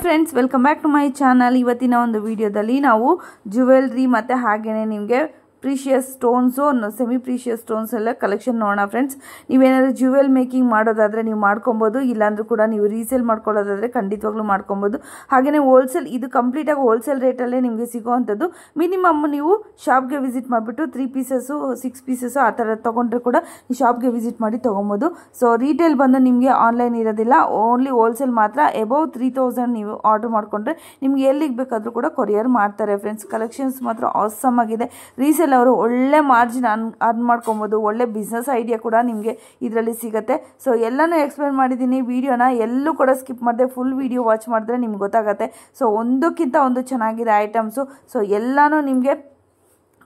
Friends, welcome back to my channel. ಇವತ್ತಿನ ಒಂದು ವಿಡಿಯೋದಲ್ಲಿ ನಾವು ಜ್ಯುವೆಲ್ರಿ ಮತ್ತು ಹಾಗೆಯೇ ನಿಮಗೆ precious stones, semi precious stones ಎಲ್ಲ ಕಲೆಕ್ಷನ್ ನೋಡೋಣ ಫ್ರೆಂಡ್ಸ್. ನೀವೇನಾದರೂ ಜ್ಯುವೆಲ್ ಮೇಕಿಂಗ್ ಮಾಡೋದಾದರೆ ನೀವು ಮಾಡ್ಕೊಬೋದು, ಇಲ್ಲಾಂದ್ರೂ ಕೂಡ ನೀವು ರೀಸೇಲ್ ಮಾಡ್ಕೊಳ್ಳೋದಾದರೆ ಖಂಡಿತವಾಗ್ಲೂ ಮಾಡ್ಕೊಬೋದು. ಹಾಗೆಯೇ ಹೋಲ್ಸೇಲ್, ಇದು ಕಂಪ್ಲೀಟಾಗಿ ಹೋಲ್ಸೇಲ್ ರೇಟಲ್ಲೇ ನಿಮಗೆ ಸಿಗೋವಂಥದ್ದು. ಮಿನಿಮಮ್ ನೀವು ಶಾಪ್ಗೆ ವಿಸಿಟ್ ಮಾಡಿಬಿಟ್ಟು 3 ಪೀಸಸ್ಸು 6 ಪೀಸಸ್ಸು ಆ ಥರ ತೊಗೊಂಡ್ರೆ ಕೂಡ ನೀವು ಶಾಪ್ಗೆ ವಿಸಿಟ್ ಮಾಡಿ ತೊಗೊಬೋದು. ಸೊ ರೀಟೇಲ್ ಬಂದು ನಿಮಗೆ ಆನ್ಲೈನ್ ಇರೋದಿಲ್ಲ, ಓನ್ಲಿ ಹೋಲ್ಸೇಲ್ ಮಾತ್ರ. ಎಬೌವ್ 3000 ನೀವು ಆರ್ಡರ್ ಮಾಡಿಕೊಂಡ್ರೆ ನಿಮ್ಗೆ ಎಲ್ಲಿಗೆ ಬೇಕಾದರೂ ಕೂಡ ಕೊರಿಯರ್ ಮಾಡ್ತಾರೆ ಫ್ರೆಂಡ್ಸ್. ಕಲೆಕ್ಷನ್ಸ್ ಮಾತ್ರ ಆಸಮ್ ಆಗಿದೆ. ರೀಸೇಲ್ ಅವರು ಒಳ್ಳೆ ಮಾರ್ಜಿನ್ ಅರ್ನ್ ಮಾಡ್ಕೊಬೋದು. ಒಳ್ಳೆ ಬಿಸ್ನೆಸ್ ಐಡಿಯಾ ಕೂಡ ನಿಮಗೆ ಇದರಲ್ಲಿ ಸಿಗುತ್ತೆ. ಸೊ ಎಲ್ಲನೂ ಎಕ್ಸ್ಪ್ಲೇನ್ ಮಾಡಿದ್ದೀನಿ. ವಿಡಿಯೋನ ಎಲ್ಲೂ ಕೂಡ ಸ್ಕಿಪ್ ಮಾಡಿದೆ ಫುಲ್ ವಿಡಿಯೋ ವಾಚ್ ಮಾಡಿದ್ರೆ ನಿಮ್ಗೆ ಗೊತ್ತಾಗುತ್ತೆ. ಸೊ ಒಂದಕ್ಕಿಂತ ಒಂದು ಚೆನ್ನಾಗಿದೆ ಐಟಮ್ಸು. ಸೊ ಎಲ್ಲನೂ ನಿಮಗೆ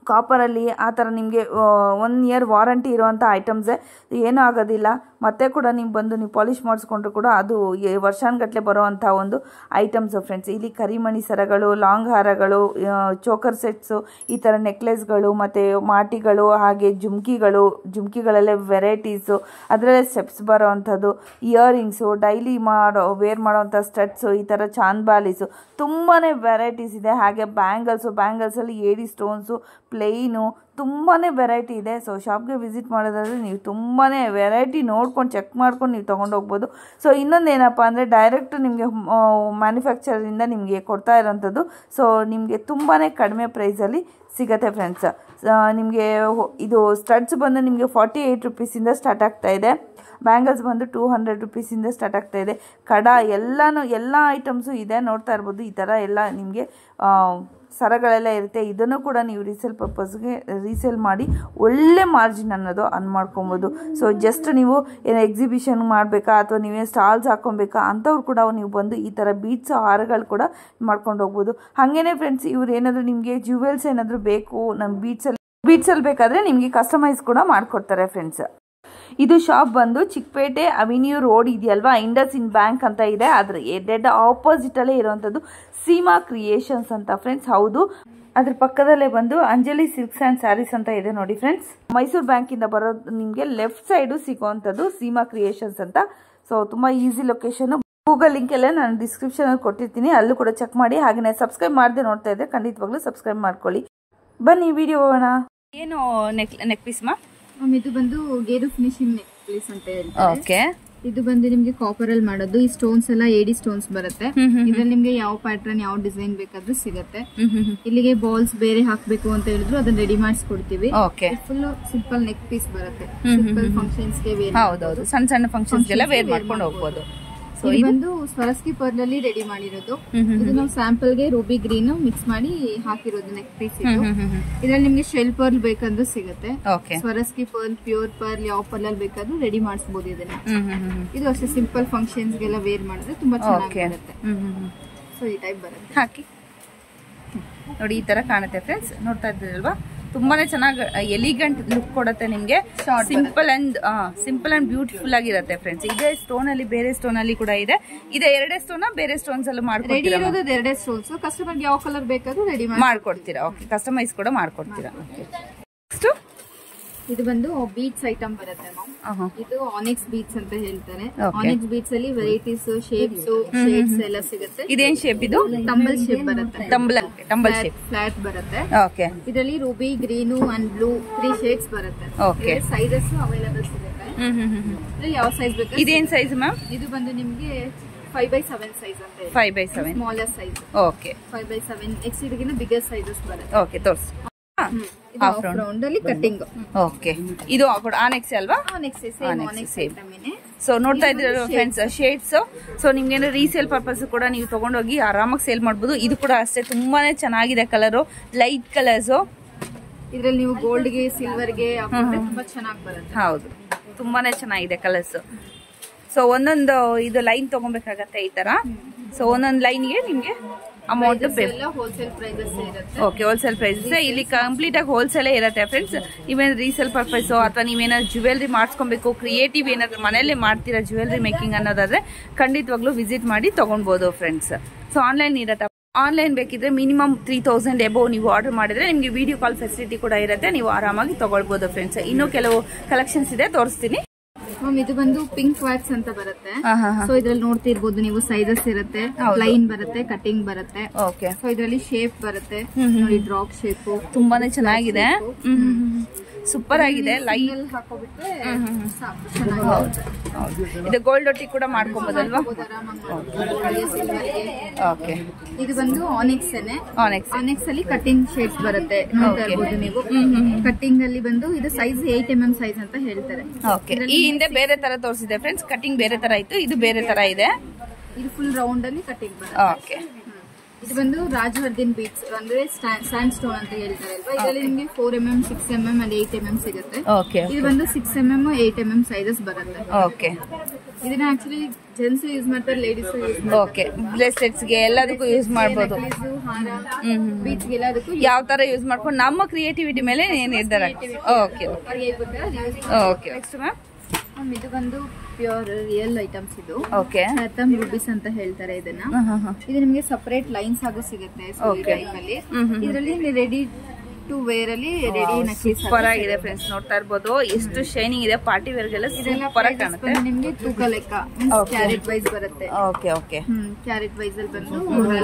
ಕಾಪರಲ್ಲಿ ಆ ಥರ ನಿಮಗೆ 1 ಇಯರ್ ವಾರಂಟಿ ಇರುವಂಥ ಐಟಮ್ಸೇ, ಏನೂ ಆಗೋದಿಲ್ಲ. ಮತ್ತೆ ಕೂಡ ನೀವು ಬಂದು ನೀವು ಪಾಲಿಷ್ ಮಾಡಿಸ್ಕೊಂಡ್ರು ಕೂಡ ಅದು ವರ್ಷಾನುಗಟ್ಟಲೆ ಬರೋವಂಥ ಒಂದು ಐಟಮ್ಸು ಫ್ರೆಂಡ್ಸ್. ಇಲ್ಲಿ ಕರಿಮಣಿ ಸರಗಳು, ಲಾಂಗ್ ಹಾರಗಳು, ಚೋಕರ್ ಸೆಟ್ಸು, ಈ ಥರ ನೆಕ್ಲೆಸ್ಗಳು ಮತ್ತು ಮಾಟಿಗಳು, ಹಾಗೆ ಜುಮ್ಕಿಗಳಲ್ಲೇ ವೆರೈಟೀಸು, ಅದರಲ್ಲೇ ಸ್ಟೆಪ್ಸ್ ಬರೋವಂಥದ್ದು, ಇಯರಿಂಗ್ಸು, ಡೈಲಿ ವೇರ್ ಮಾಡೋವಂಥ ಸ್ಟಡ್ಸು, ಈ ಥರ ಚಾಂದ್ಬಾಲೀಸು, ತುಂಬಾ ವೆರೈಟೀಸ್ ಇದೆ. ಹಾಗೆ ಬ್ಯಾಂಗಲ್ಸಲ್ಲಿ ಏಡಿ ಸ್ಟೋನ್ಸು, ಪ್ಲೇನು, ತುಂಬಾ ವೆರೈಟಿ ಇದೆ. ಸೊ ಶಾಪ್ಗೆ ವಿಸಿಟ್ ಮಾಡೋದಾದರೆ ನೀವು ತುಂಬಾ ವೆರೈಟಿ ನೋಡ್ಕೊಂಡು ಚೆಕ್ ಮಾಡ್ಕೊಂಡು ನೀವು ತೊಗೊಂಡೋಗ್ಬೋದು. ಸೊ ಇನ್ನೊಂದು ಏನಪ್ಪ ಅಂದರೆ ಡೈರೆಕ್ಟ್ ನಿಮಗೆ ಮ್ಯಾನುಫ್ಯಾಕ್ಚರಿಂದ ನಿಮಗೆ ಕೊಡ್ತಾ ಇರೋಂಥದ್ದು. ಸೊ ನಿಮಗೆ ತುಂಬಾ ಕಡಿಮೆ ಪ್ರೈಸಲ್ಲಿ ಸಿಗುತ್ತೆ ಫ್ರೆಂಡ್ಸ್. ನಿಮಗೆ ಇದು ಸ್ಟಡ್ಸ್ ಬಂದು ನಿಮಗೆ 48 ರುಪೀಸಿಂದ ಸ್ಟಾರ್ಟ್ ಆಗ್ತಾ ಇದೆ. ಬ್ಯಾಂಗಲ್ಸ್ ಬಂದು 200 ರುಪೀಸಿಂದ ಸ್ಟಾರ್ಟ್ ಆಗ್ತಾ ಇದೆ. ಎಲ್ಲ ಐಟಮ್ಸು ಇದೆ, ನೋಡ್ತಾ ಇರ್ಬೋದು. ಈ ಥರ ಎಲ್ಲ ನಿಮಗೆ ಸರಗಳೆಲ್ಲ ಇರುತ್ತೆ. ಇದನ್ನು ಕೂಡ ನೀವು ರೀಸೇಲ್ ಪರ್ಪಸ್ಗೆ ರೀಸೇಲ್ ಮಾಡಿ ಒಳ್ಳೆ ಮಾರ್ಜಿನ್ ಅನ್ನೋದು ಅರ್ನ್ ಮಾಡ್ಕೊಬೋದು. ಸೊ ಜಸ್ಟ್ ನೀವು ಏನೋ ಎಕ್ಸಿಬಿಷನ್ ಮಾಡಬೇಕಾ ಅಥವಾ ನೀವೇನು ಸ್ಟಾಲ್ಸ್ ಹಾಕ್ಕೊಬೇಕಾ ಅಂಥವ್ರು ಕೂಡ ನೀವು ಬಂದು ಈ ಥರ ಬೀಡ್ಸ್ ಹಾರಗಳು ಕೂಡ ಮಾಡ್ಕೊಂಡು ಹೋಗ್ಬೋದು. ಹಾಗೇನೆ ಫ್ರೆಂಡ್ಸ್, ಇವ್ರು ಏನಾದರೂ ನಿಮಗೆ ಜ್ಯುವೆಲ್ಸ್ ಏನಾದರೂ ಬೇಕು ನಮ್ಮ ಬೀಡ್ಸಲ್ಲಿ ಬೇಕಾದರೆ ನಿಮಗೆ ಕಸ್ಟಮೈಸ್ ಕೂಡ ಮಾಡಿಕೊಡ್ತಾರೆ ಫ್ರೆಂಡ್ಸ್. ಇದು ಶಾಪ್ ಬಂದು ಚಿಕ್ಕಪೇಟೆ ಅವೆನ್ಯೂ ರೋಡ್ ಇದೆಯಲ್ವಾ, ಇಂಡಸ್ಇಂಡ್ ಬ್ಯಾಂಕ್ ಅಂತ ಇದೆ, ಅದ್ರ ಡೆಡ್ ಆಪೋಸಿಟಲ್ಲೇ ಇರುವಂಥದ್ದು ಸೀಮಾ ಕ್ರಿಯೇಷನ್ಸ್ ಅಂತ ಫ್ರೆಂಡ್ಸ್. ಹೌದು, ಅದ್ರ ಪಕ್ಕದಲ್ಲೇ ಬಂದು ಅಂಜಲಿ ಸಿಲ್ಕ್ಸ್ ಆ್ಯಂಡ್ ಸ್ಯಾರೀಸ್ ಅಂತ ಇದೆ ನೋಡಿ ಫ್ರೆಂಡ್ಸ್. ಮೈಸೂರು ಬ್ಯಾಂಕಿಂದ ಬರೋದು ನಿಮಗೆ ಲೆಫ್ಟ್ ಸೈಡು ಸಿಗೋವಂಥದ್ದು ಸೀಮಾ ಕ್ರಿಯೇಷನ್ಸ್ ಅಂತ. ಸೊ ತುಂಬ ಈಸಿ ಲೊಕೇಶನ್. ಗೂಗಲ್ ಲಿಂಕ್ ಎಲ್ಲ ನಾನು ಡಿಸ್ಕ್ರಿಪ್ಷನಲ್ಲಿ ಕೊಟ್ಟಿರ್ತೀನಿ, ಅಲ್ಲೂ ಕೂಡ ಚೆಕ್ ಮಾಡಿ. ಹಾಗೆಯೇ ಸಬ್ಸ್ಕ್ರೈಬ್ ಮಾಡದೆ ನೋಡ್ತಾ ಇದ್ದರೆ ಖಂಡಿತವಾಗ್ಲೂ ಸಬ್ಸ್ಕ್ರೈಬ್ ಮಾಡ್ಕೊಳ್ಳಿ. ಬನ್ನಿ ವಿಡಿಯೋ ಹೋಗೋಣ. ಏನು ನೆಕ್ ಪೀಸ್ ಮಾ? ಇದು ಬಂದು ಗೇರು ಫಿನಿಶಿಂಗ್ ನೆಕ್ಲೇಸ್ ಅಂತ ಹೇಳ್ತಾರೆ. ಓಕೆ, ಇದು ಬಂದು ನಿಮ್ಗೆ ಕಾಪರ್ ಅಲ್ಲಿ ಮಾಡೋದು. ಈ ಸ್ಟೋನ್ಸ್ ಎಲ್ಲ ಏಡಿ ಸ್ಟೋನ್ಸ್ ಬರುತ್ತೆ. ಇದ್ರಲ್ಲಿ ನಿಮ್ಗೆ ಯಾವ ಪ್ಯಾಟರ್ನ್, ಯಾವ ಡಿಸೈನ್ ಬೇಕಾದ್ರೂ ಸಿಗುತ್ತೆ. ಇಲ್ಲಿಗೆ ಬಾಲ್ಸ್ ಬೇರೆ ಹಾಕ್ಬೇಕು ಅಂತ ಹೇಳಿದ್ರು ಅದನ್ನ ರೆಡಿ ಮಾಡಿಸ್ಕೊಡ್ತೀವಿ. ಫುಲ್ ಸಿಂಪಲ್ ನೆಕ್ ಪೀಸ್ ಬರುತ್ತೆ. ಸಿಂಪಲ್ ಫಂಕ್ಷನ್ಸ್ ಗೆ ವೇರ್, ಹೌದೌದು, ಸಣ್ಣ ಸಣ್ಣ ಫಂಕ್ಷನ್ಸ್ ಗೆಲ್ಲ ವೇರ್ ಮಾಡ್ಕೊಂಡು ಹೋಗ್ಬೋದು. ಇದು ಬಂದು ಸ್ವರಸ್ಕಿ ಪರ್ಲ್ ಅಲ್ಲಿ ರೆಡಿ ಮಾಡಿರೋದು. ಇದು ನಾವು ಸ್ಯಾಂಪಲ್ ಗೆ ರೂಬಿ ಗ್ರೀನ್ ಮಿಕ್ಸ್ ಮಾಡಿ ಹಾಕಿರೋದು ನೆಕ್ ಪೀಸ್. ಇದ್ರಲ್ಲಿ ನಿಮ್ಗೆ ಶೆಲ್ ಪರ್ಲ್ ಬೇಕಂದ್ರೂ ಸಿಗುತ್ತೆ. ಸ್ವರಸ್ಕಿ ಪರ್ಲ್, ಪ್ಯೂರ್ ಪರ್ಲ್, ಯಾವ ಪರ್ಲ್ ಅಲ್ಲಿ ಬೇಕಾದ್ರೂ ರೆಡಿ ಮಾಡಿಸಬಹುದು ಇದನ್ನ. ಇದು ಅಷ್ಟೇ ಸಿಂಪಲ್ ಫಂಕ್ಷನ್ಸ್ ಗೆಲ್ಲ ವೇರ್ ಮಾಡಿದ್ರೆ ತುಂಬಾ ಚೆನ್ನಾಗಿರುತ್ತೆ. ಸೊ ಈ ಟೈಪ್ ಬರುತ್ತೆ. ಹಾಕಿ ನೋಡಿ, ಈ ತರ ಕಾಣುತ್ತೆ ಫ್ರೆಂಡ್ಸ್. ನೋಡ್ತಾ ಇದ್ದೀರಲ್ವಾ, ತುಂಬಾನೇ ಚೆನ್ನಾಗಿ ಎಲಿಗೆಂಟ್ ಲುಕ್ ಕೊಡುತ್ತೆ ನಿಮ್ಗೆ. ಸಿಂಪಲ್ ಅಂಡ್ ಬ್ಯೂಟಿಫುಲ್ ಆಗಿರುತ್ತೆ ಫ್ರೆಂಡ್ಸ್. ಇದೇ ಸ್ಟೋನ್ ಅಲ್ಲಿ ಬೇರೆ ಸ್ಟೋನ್ ಅಲ್ಲಿ ಕೂಡ ಇದೆ. ಇದೆ ಎರಡೇ ಸ್ಟೋನ್, ಬೇರೆ ಸ್ಟೋನ್ಸ್ ಎಲ್ಲ ಮಾಡ್ಕೊಡ್ತೀರಾ? ಎರಡೇ ಸ್ಟೋನ್ಸ್. ಕಸ್ಟಮರ್ ಯಾವ ಕಲರ್ ಬೇಕಾದ್ರೂ ರೆಡಿ ಮಾಡ್ಕೊಡ್ತೀರಾ. ಓಕೆ, ಕಸ್ಟಮೈಸ್ ಕೂಡ ಮಾಡ್ಕೊಡ್ತೀರಾ. ನೆಕ್ಸ್ಟ್ ಇದು ಬಂದು ಬೀಡ್ಸ್ ಐಟಮ್ ಬರುತ್ತೆ. ಇದು ಆನಿಕ್ಸ್ ಬೀಡ್ಸ್ ಅಂತ ಹೇಳ್ತಾರೆ. ಆನಿಕ್ಸ್ ಬೀಡ್ಸ್ ಅಲ್ಲಿ ವೆರೈಟೀಸ್, ಶೇಪ್ಸ್, ಶೇಡ್ಸ್ ಎಲ್ಲ ಸಿಗುತ್ತೆ. ಇದೇನ್ ಶೇಪ್? ಇದು ಟಂಬಲ್ ಶೇಪ್ ಬರುತ್ತೆ. ಟಂಬಲ್ ಶೇಪ್ ಫ್ಲಾಟ್ ಬರುತ್ತೆ. ಓಕೆ, ಇದರಲ್ಲಿ Ruby, green and blue 3 shades ಬರುತ್ತೆ. ಓಕೆ, ಸೈಜಸ್ ಅವೈಲೇಬಲ್ ಸಿಗುತ್ತೆ. ಯಾವ ಸೈಜ್ ಬೇಕು? ಇದೇನ್ ಸೈಜ್ ಮ್ಯಾಮ್? ಇದು ಬಂದು ನಿಮ್ಗೆ 5x7 ಸೈಜ್ ಅಂತ. 5x7 smaller size. Okay, 5x7 X ಇದಕ್ಕಿಂತ ಬಿಗರ್ ಸೈಜಸ್ ಬರುತ್ತೆ. ಓಕೆ, ತೋರಿಸಿ. ಹಾಫ್ ರೌಂಡ್ ಅಲ್ಲಿ ಕಟ್ಟಿಂಗ್. ಓಕೆ, ಇದು ಆನೆಕ್ಸ್ ಅಲ್ವಾ? ಸೊ ನೋಡ್ತಾ ಇದ್ದೀರಾ ಫ್ರೆಂಡ್ಸ್ ಶೇಡ್ಸ್. ಸೊ ನಿಮ್ಗೆ ರೀಸೇಲ್ ಪರ್ಪಸ್ ಕೂಡ ನೀವು ತಗೊಂಡೋಗಿ ಆರಾಮಾಗಿ ಸೇಲ್ ಮಾಡ್ಬೋದು. ಇದು ಕೂಡ ಅಷ್ಟೇ ತುಂಬಾನೇ ಚೆನ್ನಾಗಿದೆ. Colour light colours. ಇದ್ರಲ್ಲಿ ನೀವು ಗೋಲ್ಡ್ ಗೆ, ಸಿಲ್ವರ್ ಗೆ ತುಂಬಾ ಚೆನ್ನಾಗಿ ಬರುತ್ತೆ. ಹೌದು, ತುಂಬಾನೇ ಚೆನ್ನಾಗಿದೆ ಕಲರ್ಸ್. ಸೊ ಒಂದೊಂದು ಇದು ಲೈನ್ ತಗೊಬೇಕಾಗತ್ತೆ ಈ ತರ. ಸೊ ಒಂದೊಂದು ಲೈನ್ಗೆ ನಿಮ್ಗೆ ಅಮೌಂಟ್ ಹೋಲ್ಸೇಲ್ ಪ್ರೈಸಸ್ ಇರುತ್ತೆ. ಓಕೆ, ಹೋಲ್ಸೇಲ್ ಪ್ರೈಸಸ್ ಇಲ್ಲಿ ಕಂಪ್ಲೀಟ್ ಆಗಿ ಹೋಲ್ಸೇಲೇ ಇರುತ್ತೆ ಫ್ರೆಂಡ್ಸ್. ನೀವೇನು ರೀಸೇಲ್ ಪರ್ಪಸ್ ಅಥವಾ ನೀವೇನಾದ್ರು ಜ್ಯುವೆಲ್ರಿ ಮಾಡಿಸ್ಕೊಬೇಕು, ಕ್ರಿಯೇಟಿವ್ ಏನಾದ್ರು ಮನೆಯಲ್ಲೇ ಮಾಡ್ತೀರಾ ಜ್ಯುವೆಲ್ರಿ ಮೇಕಿಂಗ್ ಅನ್ನೋದಾದ್ರೆ ಖಂಡಿತವಾಗ್ಲೂ ವಿಸಿಟ್ ಮಾಡಿ ತಗೊಳ್ಬೋದು ಫ್ರೆಂಡ್ಸ್. ಸೊ ಆನ್ಲೈನ್ ಇರುತ್ತೆ. ಆನ್ಲೈನ್ ಬೇಕಿದ್ರೆ ಮಿನಿಮಮ್ 3000 ಎಬೋವ್ ನೀವು ಆರ್ಡರ್ ಮಾಡಿದ್ರೆ ನಿಮಗೆ ವಿಡಿಯೋ ಕಾಲ್ ಫೆಸಿಲಿಟಿ ಕೂಡ ಇರುತ್ತೆ. ನೀವು ಆರಾಮಾಗಿ ತಗೊಳ್ಬೋದು ಫ್ರೆಂಡ್ಸ್. ಇನ್ನೂ ಕೆಲವು ಕಲೆಕ್ಷನ್ಸ್ ಇದೆ, ತೋರಿಸ್ತೀನಿ. ಇದು ಬಂದು ಪಿಂಕ್ ವ್ಯಾಕ್ಸ್ ಅಂತ ಬರುತ್ತೆ. ಸೊ ಇದ್ರಲ್ಲಿ ನೋಡ್ತಿರ್ಬೋದು ನೀವು, ಸೈಜಸ್ ಇರುತ್ತೆ, ಲೈನ್ ಬರುತ್ತೆ, ಕಟಿಂಗ್ ಬರುತ್ತೆ. ಸೊ ಇದ್ರಲ್ಲಿ ಶೇಪ್ ಬರುತ್ತೆ ನೋಡಿ, ಡ್ರಾಪ್ ಶೇಪ್ ತುಂಬಾನೇ ಚೆನ್ನಾಗಿದೆ, ಸೂಪರ್ ಆಗಿದೆ. ಲೈನ್ ಹಾಕೋಬಿಟ್ರೆ ಇದು ಗೋಲ್ಡ್ ಒಟ್ಟಿ ಕೂಡ ಮಾಡ್ಕೊಬೋದಲ್ವಾ? ಓಕೆ. ಇದು ಬಂದು ಆನಿಕ್ಸ್ ಆನಿಕ್ಸ್ ಅಲ್ಲಿ ಕಟಿಂಗ್ ಶೇಡ್ಸ್ ಬರುತ್ತೆ, ನೋಡ್ತಾ ಇರ್ಬೋದು ನೀವು. ಕಟಿಂಗ್ ಅಲ್ಲಿ ಬಂದು ಇದು ಸೈಜ್ 8mm ಸೈಜ್ ಅಂತ ಹೇಳ್ತಾರೆ. ಓಕೆ. ಈ ಹಿಂದೆ ಬೇರೆ ತರ ತೋರಿಸಿದೆ ಫ್ರೆಂಡ್ಸ್, ಕಟಿಂಗ್ ಬೇರೆ ತರ ಇತ್ತು, ಇದು ಬೇರೆ ತರ ಇದೆ. ಇದು ಫುಲ್ ರೌಂಡ್ ಅಲ್ಲಿ ಕಟಿಂಗ್ ಬರುತ್ತೆ. ಓಕೆ. ಇದು ಬಂದು ರಾಜವರ್ಧನ್ ಬೀಟ್ಸ್ ಅಂದ್ರೆ ಸ್ಯಾಂಡ್ ಸ್ಟೋನ್ ಅಂತ ಹೇಳ್ತಾರೆ ಅಲ್ವಾ. ಇದರಲ್ಲಿ ನಿಮಗೆ 4mm, 6mm and 8mm ಸಿಗುತ್ತೆ. ಇದು ಬಂದು 6mm, 8mm ಸೈಜಸ್ ಬರುತ್ತೆ. ಓಕೆ. ಇದನ್ನ ಆಕ್ಚುಲಿ ಜೆಂಟ್ಸ್ ಯೂಸ್ ಮಾಡ್ತಾರೆ, ಲೇಡೀಸ್ ಯೂಸ್ ಮಾಡ್ತಾರೆ. ಓಕೆ. ಬ್ರೇಸ್ಲೆಟ್ಸ್ ಗೆ ಎಲ್ಲದಕ್ಕೂ ಯೂಸ್ ಮಾಡಬಹುದು, ಬೀಚ್ ಗೆ ಎಲ್ಲದಕ್ಕೂ ಯಾವ ತರ ಯೂಸ್ ಮಾಡ್ಕೊಂಡು ನಮ್ಮ ಕ್ರಿಯೇಟಿವಿಟಿ ಮೇಲೆ ನಿರ್ಧಾರ. Okay okay. ನೆಕ್ಸ್ಟ್ ಮ್ಯಾಮ್ ಇದು ಬಂದು ಪ್ಯೂರ್ ರಿಯಲ್ ಐಟಮ್ಸ್. ಇದು ಓಕೆ. ಚಾತಮ್ ರೂಬೀಸ್ ಅಂತ ಹೇಳ್ತಾರೆ ಇದನ್ನ. ಇದು ನಿಮಗೆ ಸಪರೇಟ್ ಲೈನ್ಸ್ ಆಗೋ ಸಿಗುತ್ತೆ ಇದರಲ್ಲಿ. ರೆಡಿ ಟು ವೇರ್ ಅಲ್ಲಿ ರೆಡಿ ನೆಕ್ಲೇಸ್ ಸೂಪರ್ ಆಗಿದೆ ಫ್ರೆಂಡ್ಸ್, ನೋಡ್ತಾ ಇರ್ಬೋದು ಎಷ್ಟು ಶೈನಿಂಗ್ ಇದೆ. ಪಾರ್ಟಿ ವೇರ್ ಗೆಲ್ಲ ಸೂಪರ್ ಆಗಿ ಕಾಣುತ್ತೆ. ನಿಮ್ಗೆ ತೂಕ ಲೆಕ್ಕ ಕ್ಯಾರೆಟ್ ವೈಸ್ ಬರುತ್ತೆ. Okay okay. ಕ್ಯಾರೆಟ್ ವೈಸ್ ಅಲ್ಲಿ ಬಂದು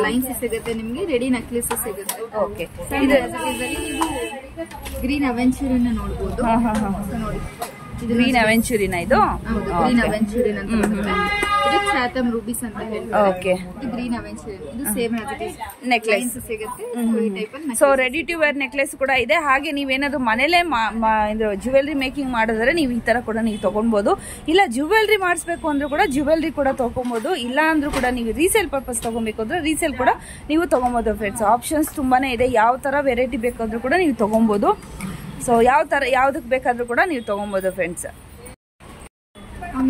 ಲೈನ್ಸ್ ಸಿಗುತ್ತೆ ನಿಮ್ಗೆ, ರೆಡಿ ನೆಕ್ಲೇಸ್ ಸಿಗುತ್ತೆ. ಓಕೆ. ಗ್ರೀನ್ ಅವೆಂಚೂರಿನ ನೋಡಬಹುದು. ನೋಡಿ ಗ್ರೀನ್ ಅವೆಂಚೂರಿನ ಇದು. ಗ್ರೀನ್ ಅವೆಂಚೂರಿನ್ ಅಂತ ಬರುತ್ತೆ. ಇದು ಚಾತಮ್ ರೂಬೀಸ್ ಅಂತ ಹೇಳ್ತಾರೆ. ಓಕೆ. ಇದು ಗ್ರೀನ್ ಅವೆಂಚೂರಿನ್. ಇದು ಸೇಮ್ ನೆಕ್ಲೆಸ್ ಸಿಗುತ್ತೆ. So ready to wear necklace ಕೂಡ ಇದೆ. ಹಾಗೆ ನೀವೇನಾದ್ರು ಮನೇಲೆ ಜ್ಯುವೆಲ್ರಿ ಮೇಕಿಂಗ್ ಮಾಡಿದ್ರೆ ನೀವು ಈ ತರ ಕೂಡ ನೀವು ತಗೊಬಹುದು. ಇಲ್ಲ ಜ್ಯುವೆಲ್ರಿ ಮಾಡಿಸ್ಬೇಕು ಅಂದ್ರೂ ಕೂಡ ಜ್ಯುವೆಲ್ರಿ ಕೂಡ ತಗೊಬಹುದು. ಇಲ್ಲ ಅಂದ್ರೂ ಕೂಡ ನೀವು ರೀಸೇಲ್ ಪರ್ಪಸ್ ತಗೊಬೇಕು ಅಂದ್ರೆ ರೀಸೇಲ್ ಕೂಡ ನೀವು ತಗೊಬಹುದು ಫ್ರೆಂಡ್ಸ್. ಆಪ್ಷನ್ಸ್ ತುಂಬಾನೇ ಇದೆ, ಯಾವ ತರ ವೆರೈಟಿ ಬೇಕಾದ್ರೂ ಕೂಡ ನೀವು ತಗೊಬಹುದು. ಸೊ ಯಾವ್ದಕ್ ಬೇಕಾದ್ರೂ ಕೂಡ ನೀವು ತಗೊಬಹುದು ಫ್ರೆಂಡ್ಸ್.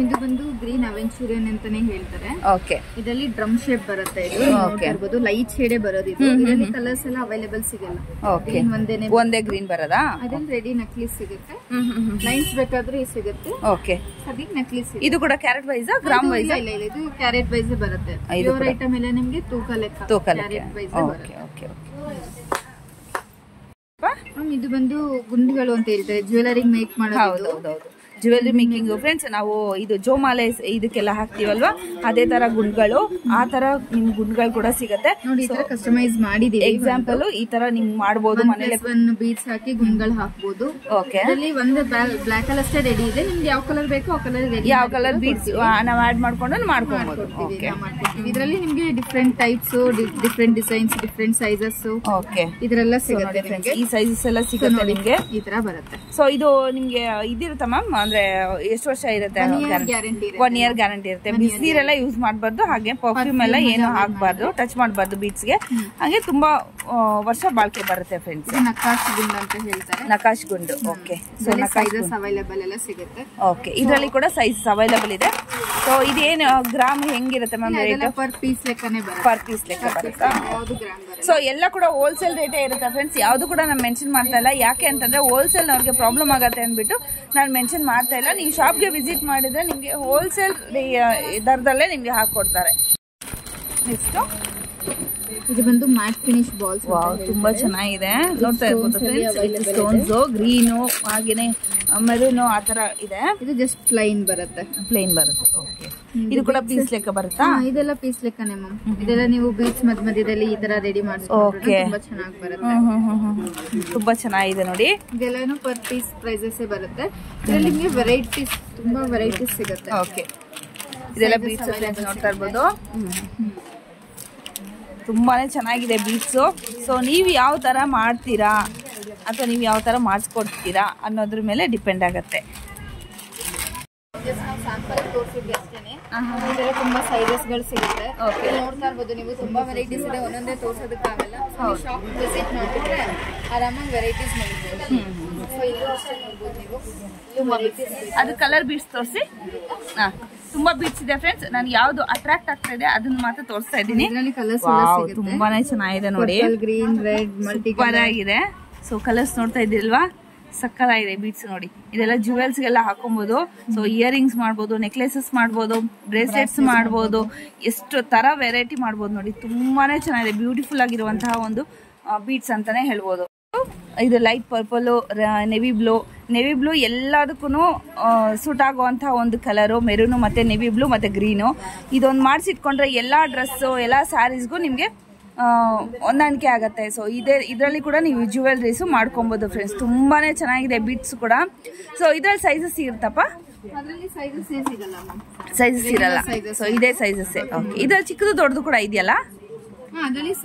ಇದು ಬಂದು ಗ್ರೀನ್ ಅವೆಂಚೂರಿಯನ್ ಅಂತಾನೆ ಹೇಳ್ತಾರೆ. ಓಕೆ. ಇದರಲ್ಲಿ ಡ್ರಮ್ ಶೇಪ್ ಬರುತ್ತೆ. ಇದು ಲೈಟ್ ಶೇಡ್ ಬರೋದು. ಇದರಲ್ಲಿ ಕಲರ್ಸ್ ಎಲ್ಲ ಅವೈಲೇಬಲ್ ಸಿಗಲ್ಲ. ಒಂದೇ ಗ್ರೀನ್ ಬರೋದಾ? ಅದ್ರಲ್ಲಿ ರೆಡಿ ನೆಕ್ಲೇಸ್ ಸಿಗುತ್ತೆ, ಲೈನ್ಸ್ ಬೇಕಾದ್ರೆ ಸಿಗುತ್ತೆ. ಓಕೆ. ನೆಕ್ಲೇಸ್ ಇದು ಕೂಡ ಕ್ಯಾರೆಟ್ ವೈಸ್ ಗ್ರಾಮ್ ವೈಸ್? ಇಲ್ಲ, ಇದು ಕ್ಯಾರೆಟ್ ವೈಸ್ ಬರುತ್ತೆ. ಪ್ಯೂರ್ ಐಟಮ್ ಎಲ್ಲ ನಿಮ್ಗೆ ತೂಕ ಲೆಕ್ಕ ಕ್ಯಾರೆಟ್ ವೈಸ್ ಬರುತ್ತೆ. ಓಕೆ. ಇದು ಬಂದು ಗುಂಡಿಗಳು ಅಂತ ಹೇಳ್ತಾರೆ, ಜ್ಯುವೆಲರಿ ಮೇಕ್ ಮಾಡೋದು. Jewellery making friends. ನಾವು ಇದು ಜೋಮಾಲೆ ಇದಕ್ಕೆಲ್ಲ ಹಾಕ್ತಿವಲ್ವಾ, ಅದೇ ತರ ಗುಂಡ್ಗಳು, ಆ ತರ ನಿಮ್ ಗುಂಡ್ಗಳು ಕೂಡ ಸಿಗುತ್ತೆ ನೋಡಿ. ಈ ತರ ಕಸ್ಟಮೈಸ್ ಮಾಡಿದೀವಿ. ಎಕ್ಸಾಂಪಲ್ ಈ ತರ ನಿಮ್ ಮಾಡಬಹುದು, ಮನೇಲಿ ಬೀಡ್ಸ್ ಹಾಕಿ ಗುಂಡ್ಗಳು ಹಾಕ್ಬಹುದು. ಓಕೆ. ಇದರಲ್ಲಿ ಒಂದು ಬ್ಲಾಕ್ ಕಲರ್ ಅಷ್ಟೇ ರೆಡಿ ಇದೆ. ನಿಮ್ಗೆ ಯಾವ ಕಲರ್ ಬೇಕೋ ಆ ಕಲರ್ ರೆಡಿ, ಯಾವ ಕಲರ್ ಬೀಡ್ಸ್ ನಾವು ಆಡ್ ಮಾಡ್ಕೊಂಡು ಮಾಡ್ಕೊಬಹುದು. ಇದರಲ್ಲಿ ನಿಮ್ಗೆ different types, different designs, different sizes ಇದರೆಲ್ಲ ಸಿಗುತ್ತೆ. ಈ ಸೈಜಸ್ ಎಲ್ಲ ಸಿಗುತ್ತೆ ನಿಮ್ಗೆ, ಈ ತರ ಬರುತ್ತೆ. ಸೊ ಇದು ನಿಮ್ಗೆ ಇದಿರುತ್ತೆ ಮ್ಯಾಮ್, ಅಂದ್ರೆ ಎಷ್ಟು ವರ್ಷ ಇರುತ್ತೆ? 1 year ಗ್ಯಾರಂಟಿ ಇರುತ್ತೆ. ಬಿಸಿನೀರೆಲ್ಲ ಯೂಸ್ ಮಾಡಬಾರ್ದು, ಹಾಗೆ ಪರ್ಫ್ಯೂಮ್ ಎಲ್ಲ ಏನು ಹಾಕಬಾರ್ದು, ಟಚ್ ಮಾಡಬಾರ್ದು ಬೀಡ್ಸ್ ಗೆ. ಹಾಗೆ ತುಂಬಾ ವರ್ಷ ಬಾಳ್ಕೆ ಬರುತ್ತೆ ಫ್ರೆಂಡ್ಸ್. ನಕಾಶ್ ಗುಂಡು ಅಂತ ಹೇಳ್ತಾರೆ. ನಕಾಶ್ ಗುಂಡು. ಓಕೆ. ಸೊ ಸೈಜಸ್ ಅವೈಲೇಬಲ್ ಎಲ್ಲ ಸಿಗುತ್ತೆ. ಓಕೆ. ಇದರಲ್ಲಿ ಕೂಡ ಸೈಜಸ್ ಅವೈಲೇಬಲ್ ಇದೆ. ಸೊ ಇದೇನು ಗ್ರಾಮ್ ಹೆಂಗಿರುತ್ತೆ ಮ್ಯಾಮ್ ರೇಟ್? ಪರ್ ಪೀಸ್ ಲೆಕ್ಕನೇ ಬರುತ್ತೆ. ಪರ್ ಪೀಸ್ ಲೆಕ್ಕ ಬರುತ್ತಾ? ಸೊ ಎಲ್ಲ ಕೂಡ ಹೋಲ್ಸೇಲ್ ರೇಟೇ ಇರುತ್ತೆ ಫ್ರೆಂಡ್ಸ್. ಯಾವ್ದು ಕೂಡ ನಾನು ಮೆನ್ಷನ್ ಮಾಡ್ತಾ ಇಲ್ಲ. ಯಾಕೆ ಅಂತಂದ್ರೆ ಹೋಲ್ಸೇಲ್ ಅವ್ರಿಗೆ ಪ್ರಾಬ್ಲಮ್ ಆಗತ್ತೆ ಅಂದ್ಬಿಟ್ಟು ನಾನು ಮೆನ್ಷನ್ ಮಾಡ್ತಾ ಇಲ್ಲ. ನೀವು ಶಾಪ್ಗೆ ವಿಸಿಟ್ ಮಾಡಿದ್ರೆ ನಿಮ್ಗೆ ಹೋಲ್ಸೇಲ್ ದರದಲ್ಲೇ ನಿಮ್ಗೆ ಹಾಕೊಡ್ತಾರೆ. ನೆಕ್ಸ್ಟ್ ಇದು ಬಂದು ಮ್ಯಾಟ್ ಫಿನಿಶ್ ಬಾಲ್ಸ್. ತುಂಬಾ ಚೆನ್ನಾಗಿದೆ, ನೋಡ್ತಾ ಇರ್ಬೋದು ಫ್ರೆಂಡ್ಸ್. ಸ್ಟೋನ್ಸ್ ಗ್ರೀನು ಹಾಗೇನೆ ಮೆರೂನು ಆ ತರ ಇದೆ. ಇದು ಜಸ್ಟ್ ಪ್ಲೈನ್ ಬರುತ್ತೆ. ಓಕೆ. ಇದು ಕೂಡ ಪೀಸ್ ಲೆಕ್ಕ ಬರುತ್ತಾ? ಇದೆಲ್ಲ ಪೀಸ್ ಲೆಕ್ಕನೇ ಮ್ಯಾಮ್. ಇದೆಲ್ಲ ನೀವು ಬೀಚ್ ಮಧ್ಯದಲ್ಲಿ ಈ ತರ ರೆಡಿ ಮಾಡಿಸ್ಕೊಂಡ್ರೆ ತುಂಬಾ ಚೆನ್ನಾಗಿ ಬರುತ್ತೆ. ತುಂಬಾ ಚೆನ್ನಾಗಿದೆ ನೋಡಿ. ಇದೆಲ್ಲ ಪರ್ ಪೀಸ್ ಪ್ರೈಸಸ್ ಬರುತ್ತೆ. ಇದರಲ್ಲಿ ನಿಮಗೆ ವೆರೈಟೀಸ್, ತುಂಬಾ ವೆರೈಟೀಸ್ ಸಿಗುತ್ತೆ. ಓಕೆ. ಇದೆಲ್ಲ ಬೀಚ್ ನೋಡ್ತಾ ಇರ್ಬೋದು. ತುಂಬಾನೇ ಚೆನ್ನಾಗಿದೆ ಬೀಟ್ಸು. ಸೊ ನೀವು ಯಾವ ತರ ಮಾಡ್ತೀರಾ ಅಥವಾ ನೀವು ಯಾವ ತರ ಮಾಡಿಸ್ಕೊಡ್ತೀರಾ ಅನ್ನೋದ್ರ ಮೇಲೆ ಡಿಪೆಂಡ್ ಆಗುತ್ತೆ. ತುಂಬಾ ಸೈಜಸ್ ಗಳು ಸಿಗುತ್ತೆ. ನೋಡ್ತಾ ಇರ್ಬೋದು ನೀವು, ತುಂಬಾ ವೆರೈಟೀಸ್ ಇದೆ. ಒಂದೊಂದೇ ತೋರ್ಸೋದಕ್ಕಾಗಲ್ಲ. ಶಾಪ್ ವಿಸಿಟ್ ಮಾಡಿದ್ರೆ ಆರಾಮಾಗಿ ವೆರೈಟೀಸ್ ನೋಡ್ಬೋದು. ಅದು ಕಲರ್ ಬೀಟ್ಸ್ ತೋರಿಸಿ. ತುಂಬಾ ಬೀಟ್ಸ್ ಇದೆ ಫ್ರೆಂಡ್ಸ್. ನಾನು ಯಾವ್ದು ಅಟ್ರಾಕ್ಟ್ ಆಗ್ತಾ ಇದೆ ಅದನ್ನ ಮಾತ್ರ ತೋರಿಸ್ತಾ ಇದ್ದೀನಿ. ತುಂಬಾನೇ ಚೆನ್ನಾಗಿದೆ ನೋಡಿ. ಗ್ರೀನ್, ರೆಡ್, ಸೂಪರ್ ಆಗಿದೆ. ಸೊ ಕಲರ್ಸ್ ನೋಡ್ತಾ ಇದ್ದೀರಲ್ವಾ, ಸಕ್ಕತ್ತಾಗಿದೆ ಬೀಟ್ಸ್ ನೋಡಿ. ಇದೆಲ್ಲ ಜ್ಯುವೆಲ್ಸ್ಗೆಲ್ಲ ಹಾಕೊಬಹುದು. ಸೊ ಇಯರಿಂಗ್ಸ್ ಮಾಡ್ಬೋದು, ನೆಕ್ಲೆಸಸ್ ಮಾಡ್ಬೋದು, ಬ್ರೇಸ್ಲೆಟ್ಸ್ ಮಾಡ್ಬೋದು, ಎಷ್ಟು ತರ ವೆರೈಟಿ ಮಾಡ್ಬೋದು ನೋಡಿ. ತುಂಬಾನೇ ಚೆನ್ನಾಗಿದೆ, ಬ್ಯೂಟಿಫುಲ್ ಆಗಿರುವಂತಹ ಒಂದು ಬೀಟ್ಸ್ ಅಂತಾನೆ ಹೇಳ್ಬೋದು. ಇದು light purple, navy blue, navy blue ಎಲ್ಲದಕ್ಕೂ ಸೂಟ್ ಆಗುವಂಥ ಒಂದು ಕಲರು, ಮೆರೂನು ಮತ್ತು ನೆವಿ ಬ್ಲೂ ಮತ್ತು ಗ್ರೀನು. ಇದೊಂದು ಮಾಡಿಸಿಟ್ಕೊಂಡ್ರೆ ಎಲ್ಲ ಡ್ರೆಸ್ಸು ಎಲ್ಲ ಸ್ಯಾರೀಸ್ಗೂ ನಿಮಗೆ ಹೊಂದಾಣಿಕೆ ಆಗುತ್ತೆ. ಸೊ ಇದರಲ್ಲಿ ಕೂಡ ನೀವು ಜ್ಯುವೆಲ್ರೀಸು ಮಾಡ್ಕೊಬೋದು ಫ್ರೆಂಡ್ಸ್. ತುಂಬಾ ಚೆನ್ನಾಗಿದೆ ಬೀಟ್ಸ್ ಕೂಡ. ಸೊ ಇದರಲ್ಲಿ ಸೈಜಸ್ ಇರುತ್ತಪ್ಪ? ಸೈಜಸ್ ಇರಲ್ಲ. ಸೊ ಇದೇ ಸೈಜಸ್. ಓಕೆ, ಇದ್ರಲ್ಲಿ ಚಿಕ್ಕದು ದೊಡ್ಡದು ಕೂಡ ಇದೆಯಲ್ಲ?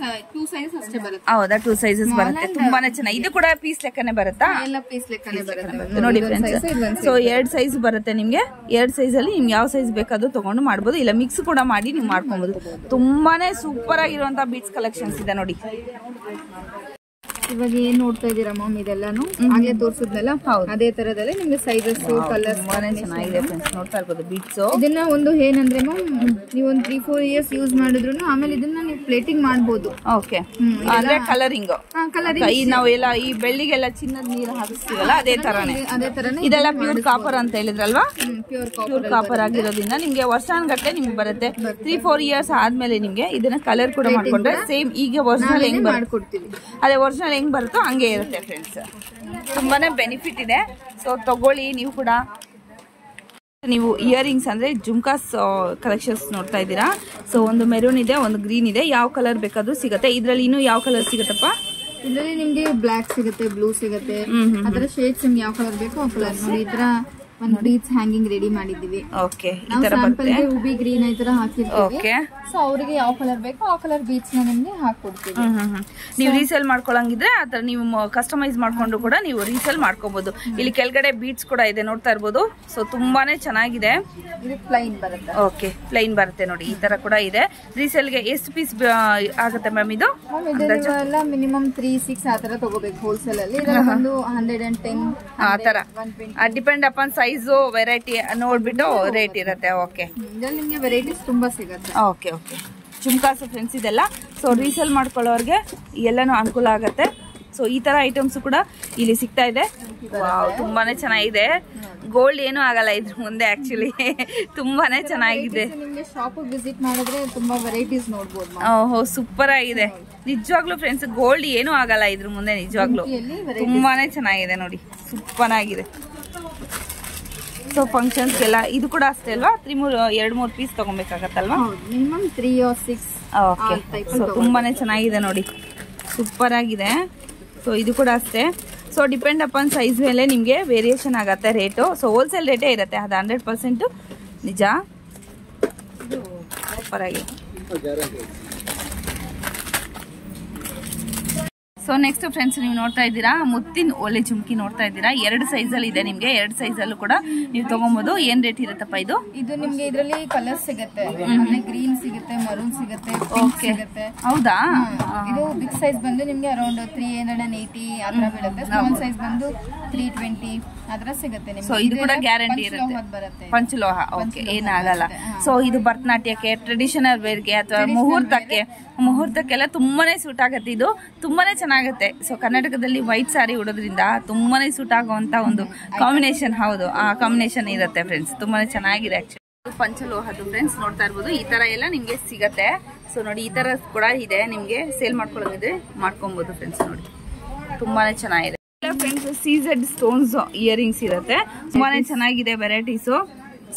ಹೌದಾ, 2 ಸೈಜಸ್ ಬರುತ್ತೆ. ತುಂಬಾನೇ ಚೆನ್ನಾಗಿ. ಇದು ಕೂಡ ಪೀಸ್ ಲೆಕ್ಕನೆ ಬರುತ್ತಾ? ನೋಡಿ ಫ್ರೆಂಡ್ಸ್, ಸೊ 2 ಸೈಜ್ ಬರುತ್ತೆ ನಿಮ್ಗೆ. 2 ಸೈಜ್ ಅಲ್ಲಿ ನಿಮ್ಗೆ ಯಾವ ಸೈಜ್ ಬೇಕಾದ್ರೂ ತಗೊಂಡು ಮಾಡ್ಬೋದು, ಇಲ್ಲ ಮಿಕ್ಸ್ ಕೂಡ ಮಾಡಿ ನೀವು ಮಾಡ್ಕೊಬಹುದು. ತುಂಬಾನೇ ಸೂಪರ್ ಆಗಿರುವಂತಹ ಬೀಟ್ಸ್ ಕಲೆಕ್ಷನ್ಸ್ ಇದೆ ನೋಡಿ. ಇವಾಗ ಏನ್ ನೋಡ್ತಾ ಇದೀರಾ ಮ್ಯಾಮ್, ಇದೆಲ್ಲಾನು ಆಗ್ಲೇ ತೋರ್ಸಿದ್ನಲ್ಲ ಅದೇ ತರದಲ್ಲೇ ನಿಮ್ಗೆ ಸೈಜಸ್ ಕಲರ್ಸ್ ತುಂಬಾನೇ ಚೆನ್ನಾಗಿದೆ ಫ್ರೆಂಡ್ಸ್. ನೋಡ್ತಾ ಇರ್ಬೋದು ಬೀಟ್ಸ್. ಇದನ್ನ ಒಂದು ಏನಂದ್ರೆ ಮ್ಯಾಮ್, ನೀವು ಒಂದು 3-4 ಇಯರ್ಸ್ ಯೂಸ್ ಮಾಡಿದ್ರು ಆಮೇಲೆ ಇದನ್ನ ನೀವು ಪ್ಲೇಟಿಂಗ್ ಮಾಡಬಹುದು. ಓಕೆ, ಅಂದ್ರೆ ಕಲರಿಂಗ್ ನಾವೆಲ್ಲ ಈ ಬೆಳ್ಳಿಗೆಲ್ಲ ಚಿನ್ನದ ನೀರು ಹಾಕಿಸ್ತೀವಲ್ಲ ಅದೇ ತರನೇ. ಇದೆಲ್ಲ ಪ್ಯೂರ್ ಕಾಪರ್ ಅಂತ ಹೇಳಿದ್ರಲ್ವಾ? ಪ್ಯೂರ್ ಕಾಪರ್ ಆಗಿರೋದ್ರಿಂದ ನಿಮ್ಗೆ ವರ್ಷಾನ್ಗಟ್ಟಲೆ ನಿಮ್ಗೆ ಬರುತ್ತೆ. 3-4 ಇಯರ್ಸ್ ಆದ್ಮೇಲೆ ನಿಮ್ಗೆ ಇದನ್ನ ಕಲರ್ ಕೂಡ ಮಾಡ್ಕೊಂಡ್ರೆ ಸೇಮ್ ಈಗ ಒರಿಜಿನಲ್ ಹೆಂಗ್ ಮಾಡ್ಕೊಡ್ತೀವಿ ಅದೇ ಒರಿಜಿನಲ್ ಹೆಂಗ್ ಬರುತ್ತೋ ಹಂಗೆ ಇರುತ್ತೆ ಫ್ರೆಂಡ್ಸ್. ತುಂಬಾನೇ ಬೆನಿಫಿಟ್ ಇದೆ. ಸೊ ತಗೊಳ್ಳಿ ನೀವು ಕೂಡ. ನೀವು ಇಯರಿಂಗ್ಸ್ ಅಂದ್ರೆ ಜುಮ್ಕಾಸ್ ಕಲೆಕ್ಷನ್ಸ್ ನೋಡ್ತಾ ಇದ್ದೀರಾ. ಸೊ ಒಂದು ಮೆರೂನ್ ಇದೆ, ಒಂದು ಗ್ರೀನ್ ಇದೆ. ಯಾವ ಕಲರ್ ಬೇಕಾದ್ರೂ ಸಿಗುತ್ತೆ. ಇದ್ರಲ್ಲಿ ಇನ್ನೂ ಯಾವ ಕಲರ್ ಸಿಗುತ್ತಪ್ಪ? ಇದರಲ್ಲಿ ನಿಮ್ಗೆ ಬ್ಲಾಕ್ ಸಿಗುತ್ತೆ, ಬ್ಲೂ ಸಿಗುತ್ತೆ. ಅದರ ಶೇಡ್ಸ್ ನಿಮ್ಗೆ ಯಾವ ಕಲರ್ ಬೇಕೋ ಆ ಕಲರ್ ನೋಡಿ. ಈ ತರ ಒಂದು ಬೀಡ್ಸ್ ಹ್ಯಾಂಗಿಂಗ್ ರೆಡಿ ಮಾಡಿದೀವಿ. ಓಕೆ, ಈ ತರ ಬರುತ್ತೆ. ರೂಬಿ ಗ್ರೀನ್ ಈ ತರ ಹಾಕಿರ್ತೀವಿ. ಸೊ ಅವರಿಗೆ ಯಾವ ಕಲರ್ ಬೇಕೋ ಆ ಕಲರ್ ಬೀಡ್ಸ್ ನ ನಿಮ್ಗೆ ಹಾಕೊಡ್ತೀವಿ. ನೀವು ರೀಸೇಲ್ ಮಾಡ್ಕೊಳಂಗಿದ್ರೆ ಆತರ ನೀವು ಕಸ್ಟಮೈಸ್ ಮಾಡ್ಕೊಂಡು ಕೂಡ ನೀವು ರೀಸೇಲ್ ಮಾಡ್ಕೋಬಹುದು. ಇಲ್ಲಿ ಕೆಳಗಡೆ ಬೀಡ್ಸ್ ಕೂಡ ಇದೆ ನೋಡ್ತಾ ಇರ್ಬೋದು. ಸೊ ತುಂಬಾನೇ ಚೆನ್ನಾಗಿದೆ. ಇದು ಪ್ಲೈನ್ ಬರುತ್ತೆ. ಓಕೆ, ಪ್ಲೈನ್ ಬರುತ್ತೆ ನೋಡಿ. ಈ ತರ ಕೂಡ ಇದೆ. ರೀಸೇಲ್ಗೆ ಎಷ್ಟು ಪೀಸ್ ಆಗುತ್ತೆ ಮ್ಯಾಮ್ ಇದು? ಇದೆಲ್ಲ ಮಿನಿಮಮ್ 3-6 ಆ ತರ ತಗೋಬೇಕು ಹೋಲ್ಸೇಲ್ ಅಲ್ಲಿ. ಇದರಲ್ಲಿ ಒಂದು 110 ಆ ತರ ಡಿಪೆಂಡ್ ಅಪಾನ್ ಸೈಜ್ ವೆರೈಟಿ ನೋಡ್ಬಿಟ್ಟು ರೇಟ್ ಇರುತ್ತೆ. ಓಕೆ, ನಿಮ್ಗೆ ವೆರೈಟೀಸ್ ತುಂಬಾ ಸಿಗುತ್ತೆ. ಓಕೆ ಓಕೆ, ಜುಮ್ಕಾಸ್ ಫ್ರೆಂಡ್ಸ್ ಇದೆಲ್ಲ. ಸೊ ರೀಸೇಲ್ ಮಾಡ್ಕೊಳ್ಳೋರ್ಗೆ ಎಲ್ಲಾನು ಅನುಕೂಲ ಆಗುತ್ತೆ. ಸೊ ಈ ತರ ಐಟಮ್ಸ್ ಕೂಡ ಇಲ್ಲಿ ಸಿಗ್ತಾ ಇದೆ. ತುಂಬಾನೇ ಚೆನ್ನಾಗಿದೆ. ಗೋಲ್ಡ್ ಏನೂ ಆಗಲ್ಲ ಇದ್ರ ಮುಂದೆ. ಆಕ್ಚುಲಿ ತುಂಬಾನೇ ಚೆನ್ನಾಗಿದೆ. ನಿಮ್ಗೆ ಶಾಪ್ ವಿಸಿಟ್ ಮಾಡಿದ್ರೆ ತುಂಬಾ ವೆರೈಟೀಸ್ ನೋಡಬಹುದು. ಓಹೋ, ಸೂಪರ್ ಆಗಿದೆ ನಿಜವಾಗ್ಲೂ ಫ್ರೆಂಡ್ಸ್. ಗೋಲ್ಡ್ ಏನೂ ಆಗಲ್ಲ ಇದ್ರ ಮುಂದೆ ನಿಜವಾಗ್ಲೂ. ತುಂಬಾನೇ ಚೆನ್ನಾಗಿದೆ ನೋಡಿ, ಸೂಪರ್ ಆಗಿದೆ. ಸೊ ಫಂಕ್ಷನ್ಸ್ಗೆಲ್ಲ ಇದು ಕೂಡ ಅಷ್ಟೇ ಅಲ್ವಾ? 2-3 ಪೀಸ್ ತಗೊಬೇಕಾಗತ್ತಲ್ವಾ? Minimum 3 or 6. ಓಕೆ, ಸೊ ತುಂಬಾನೇ ಚೆನ್ನಾಗಿದೆ ನೋಡಿ, ಸೂಪರ್ ಆಗಿದೆ. ಸೊ ಇದು ಕೂಡ ಅಷ್ಟೇ. ಸೊ ಡಿಪೆಂಡ್ ಅಪಾನ್ ಸೈಜ್ ಮೇಲೆ ನಿಮಗೆ ವೇರಿಯೇಷನ್ ಆಗುತ್ತೆ ರೇಟು. ಸೊ ಹೋಲ್ಸೇಲ್ ರೇಟೇ ಇರುತ್ತೆ, ಅದು 100% ನಿಜ. ಸೂಪರ್ ಆಗಿದೆ. ಸೊ ನೆಕ್ಸ್ಟ್ ಫ್ರೆಂಡ್ಸ್ ನೀವು ನೋಡ್ತಾ ಇದ್ದೀರಾ ಮುತ್ತಿನ ಒಲೆ ಜುಮ್ಕಿ ನೋಡ್ತಾ ಇದ್ದೀರಾ. 2 ಸೈಜ್ ಅಲ್ಲಿ ಇದೆ ನಿಮ್ಗೆ. 2 ಸೈಜ್ ಅಲ್ಲೂ ಕೂಡ ನೀವು ತಗೊಬಹುದು. ಏನ್ ರೇಟ್ ಇರುತ್ತಪ್ಪ ಇದು? ಇದು ನಿಮ್ಗೆ ಇದರಲ್ಲಿ ಕಲರ್ ಸಿಗುತ್ತೆ. ಗ್ರೀನ್ ಸಿಗುತ್ತೆ, ಮರೂನ್ ಸಿಗುತ್ತೆ, ಸಿಗುತ್ತೆ. ಹೌದಾ? ಇದು ಬಿಗ್ ಸೈಜ್ ಬಂದು ನಿಮ್ಗೆ ಅರೌಂಡ್ 380 ಆ ತರ ಬೀಳುತ್ತೆ. ಸ್ಮಾಲ್ ಸೈಜ್ ಬಂದು 320 ಆ ತರ ಸಿಗುತ್ತೆ ನಿಮ್ಗೆ. ಸೊ ಇದು ಕೂಡ ಗ್ಯಾರಂಟಿ ಇರುತ್ತೆ. ಪಂಚಲೋಹ. ಓಕೆ, ಏನಾಗಲ್ಲ. ಸೊ ಇದು ಭರತನಾಟ್ಯಕ್ಕೆ, ಟ್ರೆಡಿಷನಲ್ ವೇರ್ಗೆ ಅಥವಾ ಮುಹೂರ್ತಕ್ಕೆಲ್ಲ ತುಂಬಾನೇ ಸೂಟ್ ಆಗುತ್ತೆ. ಇದು ತುಂಬಾನೇ ಚೆನ್ನಾಗುತ್ತೆ. ಸೊ ಕರ್ನಾಟಕದಲ್ಲಿ ವೈಟ್ ಸಾರಿ ಉಡೋದ್ರಿಂದ ತುಂಬಾನೇ ಸೂಟ್ ಆಗುವಂತ ಒಂದು ಕಾಂಬಿನೇಷನ್. ಹೌದು, ಆ ಕಾಂಬಿನೇಷನ್ ಇರುತ್ತೆ ಫ್ರೆಂಡ್ಸ್. ತುಂಬಾನೇ ಚೆನ್ನಾಗಿದೆ ಆಕ್ಚುಲಿ. ಪಂಚಲೋಹದ್ದು ಫ್ರೆಂಡ್ಸ್ ನೋಡ್ತಾ ಇರ್ಬೋದು. ಈ ತರ ಎಲ್ಲ ನಿಮ್ಗೆ ಸಿಗತ್ತೆ. ಸೊ ನೋಡಿ, ಈ ತರ ಕೂಡ ಇದೆ. ನಿಮ್ಗೆ ಸೇಲ್ ಮಾಡ್ಕೊಳ್ಳೋದಿದ್ರೆ ಮಾಡ್ಕೊಬಹುದು ಫ್ರೆಂಡ್ಸ್. ನೋಡಿ ತುಂಬಾನೇ ಚೆನ್ನಾಗಿದೆ ಫ್ರೆಂಡ್ಸ್. CZ ಸ್ಟೋನ್ಸ್ ಇಯರಿಂಗ್ಸ್ ಇರುತ್ತೆ. ತುಂಬಾನೇ ಚೆನ್ನಾಗಿದೆ ವೆರೈಟೀಸು.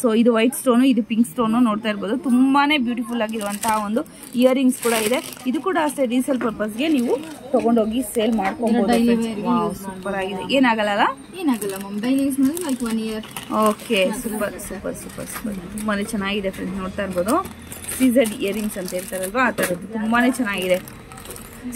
ಸೊ ಇದು ವೈಟ್ ಸ್ಟೋನು, ಇದು ಪಿಂಕ್ ಸ್ಟೋನು ನೋಡ್ತಾ ಇರ್ಬೋದು. ತುಂಬಾನೇ ಬ್ಯೂಟಿಫುಲ್ ಆಗಿರುವಂತಹ ಒಂದು ಇಯರಿಂಗ್ಸ್ ಕೂಡ ಇದೆ. ಇದು ಕೂಡ ಅಷ್ಟೇ ರೀಸೇಲ್ ಪರ್ಪಸ್ಗೆ ನೀವು ತಗೊಂಡೋಗಿ ಸೇಲ್ ಮಾಡ್ಕೊಬಹುದು. ಸೂಪರ್ ಆಗಿದೆ. ಏನಾಗಲ್ಲ? ಏನಾಗಲ್ಲ ಮ್ಯಾಮ್. ಡೈಲಿ ಯೂಸ್ ಮಾಡಿದ್ರೆ like 1 year. Okay, super super super super. ತುಂಬಾನೇ ಚೆನ್ನಾಗಿದೆ ಫ್ರೆಂಡ್ಸ್. ನೋಡ್ತಾ ಇರ್ಬೋದು. CZ ಇಯರಿಂಗ್ಸ್ ಅಂತ ಹೇಳ್ತಾರಲ್ವಾ, ಆ ಥರದ್ದು ತುಂಬಾನೇ ಚೆನ್ನಾಗಿದೆ.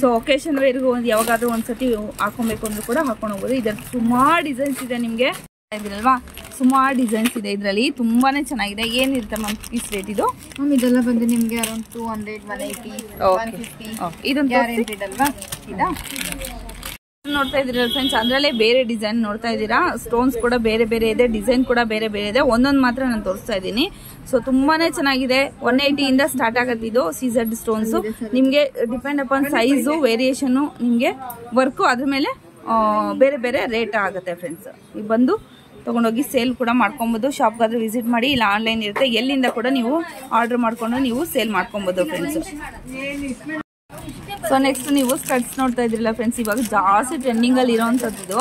ಸೊ ಒಕೇಶನ್ ವೇರ್ಗೂ ಒಂದು ಯಾವಾಗಾದ್ರೂ ಒಂದ್ಸತಿ ಹಾಕೊಬೇಕು ಅಂದ್ರೂ ಕೂಡ ಹಾಕೊಂಡು ಹೋಗ್ಬೋದು. ಇದರಲ್ಲಿ ಸುಮಾರು ಡಿಸೈನ್ಸ್ ಇದೆ ನಿಮಗೆ ಇದಿರಲ್ವಾ, ಸುಮಾರು ಡಿಸೈನ್ಸ್ ಇದೆ ಇದರಲ್ಲಿ. ತುಂಬಾನೇ ಚೆನ್ನಾಗಿದೆ. ಏನಿರುತ್ತೆ ಮ್ಯಾಮ್ ಪೀಸ್ ರೇಟ್ ಇದು? ಮ್ಯಾಮ್ ಇದೆಲ್ಲ ಬಂದು ನಿಮಗೆ ಅರೌಂಡ್ 200, 180, 150. ಇದೊಂದು ಗ್ಯಾರಂಟಿಡ್ ಅಲ್ವಾ? ಇದಾ ನೋಡ್ತಾ ಇದ್ದೀರಾ ಫ್ರೆಂಡ್ಸ್, ಅದರಲ್ಲೇ ಬೇರೆ ಡಿಸೈನ್ ನೋಡ್ತಾ ಇದ್ದೀರಾ. ಸ್ಟೋನ್ಸ್ ಕೂಡ ಬೇರೆ ಬೇರೆ ಇದೆ, ಡಿಸೈನ್ ಕೂಡ ಬೇರೆ ಬೇರೆ ಇದೆ. ಒಂದೊಂದು ಮಾತ್ರ ನಾನು ತೋರಿಸ್ತಾ ಇದ್ದೀನಿ. ಸೊ ತುಂಬಾನೇ ಚೆನ್ನಾಗಿದೆ. 180 ಇಂದ ಸ್ಟಾರ್ಟ್ ಆಗುತ್ತೆ ಇದು CZ ಸ್ಟೋನ್ಸ್. ನಿಮ್ಗೆ ಡಿಪೆಂಡ್ ಅಪಾನ್ ಸೈಜು, ವೇರಿಯೇಷನ್, ನಿಮ್ಗೆ ವರ್ಕು ಅದ್ರ ಮೇಲೆ ಬೇರೆ ಬೇರೆ ರೇಟ್ ಆಗುತ್ತೆ ಫ್ರೆಂಡ್ಸ್. ಈಗ ಬಂದು ತಗೊಂಡೋಗಿ ಸೇಲ್ ಕೂಡ ಮಾಡ್ಕೊಬೋದು. ಶಾಪ್ಗಾದ್ರೂ ವಿಸಿಟ್ ಮಾಡಿ, ಇಲ್ಲ ಆನ್ಲೈನ್ ಇರುತ್ತೆ, ಎಲ್ಲಿಂದ ಕೂಡ ನೀವು ಆರ್ಡರ್ ಮಾಡ್ಕೊಂಡು ನೀವು ಸೇಲ್ ಮಾಡ್ಕೊಬೋದು ಫ್ರೆಂಡ್ಸ್. ಸೊ ನೆಕ್ಸ್ಟ್ ನೀವು ಸ್ಕರ್ಟ್ಸ್ ನೋಡ್ತಾ ಇದ್ರಲ್ಲ ಫ್ರೆಂಡ್ಸ್, ಇವಾಗ ಜಾಸ್ತಿ ಟ್ರೆಂಡಿಂಗ್ ಅಲ್ಲಿ ಇರೋವಂಥದ್ದು.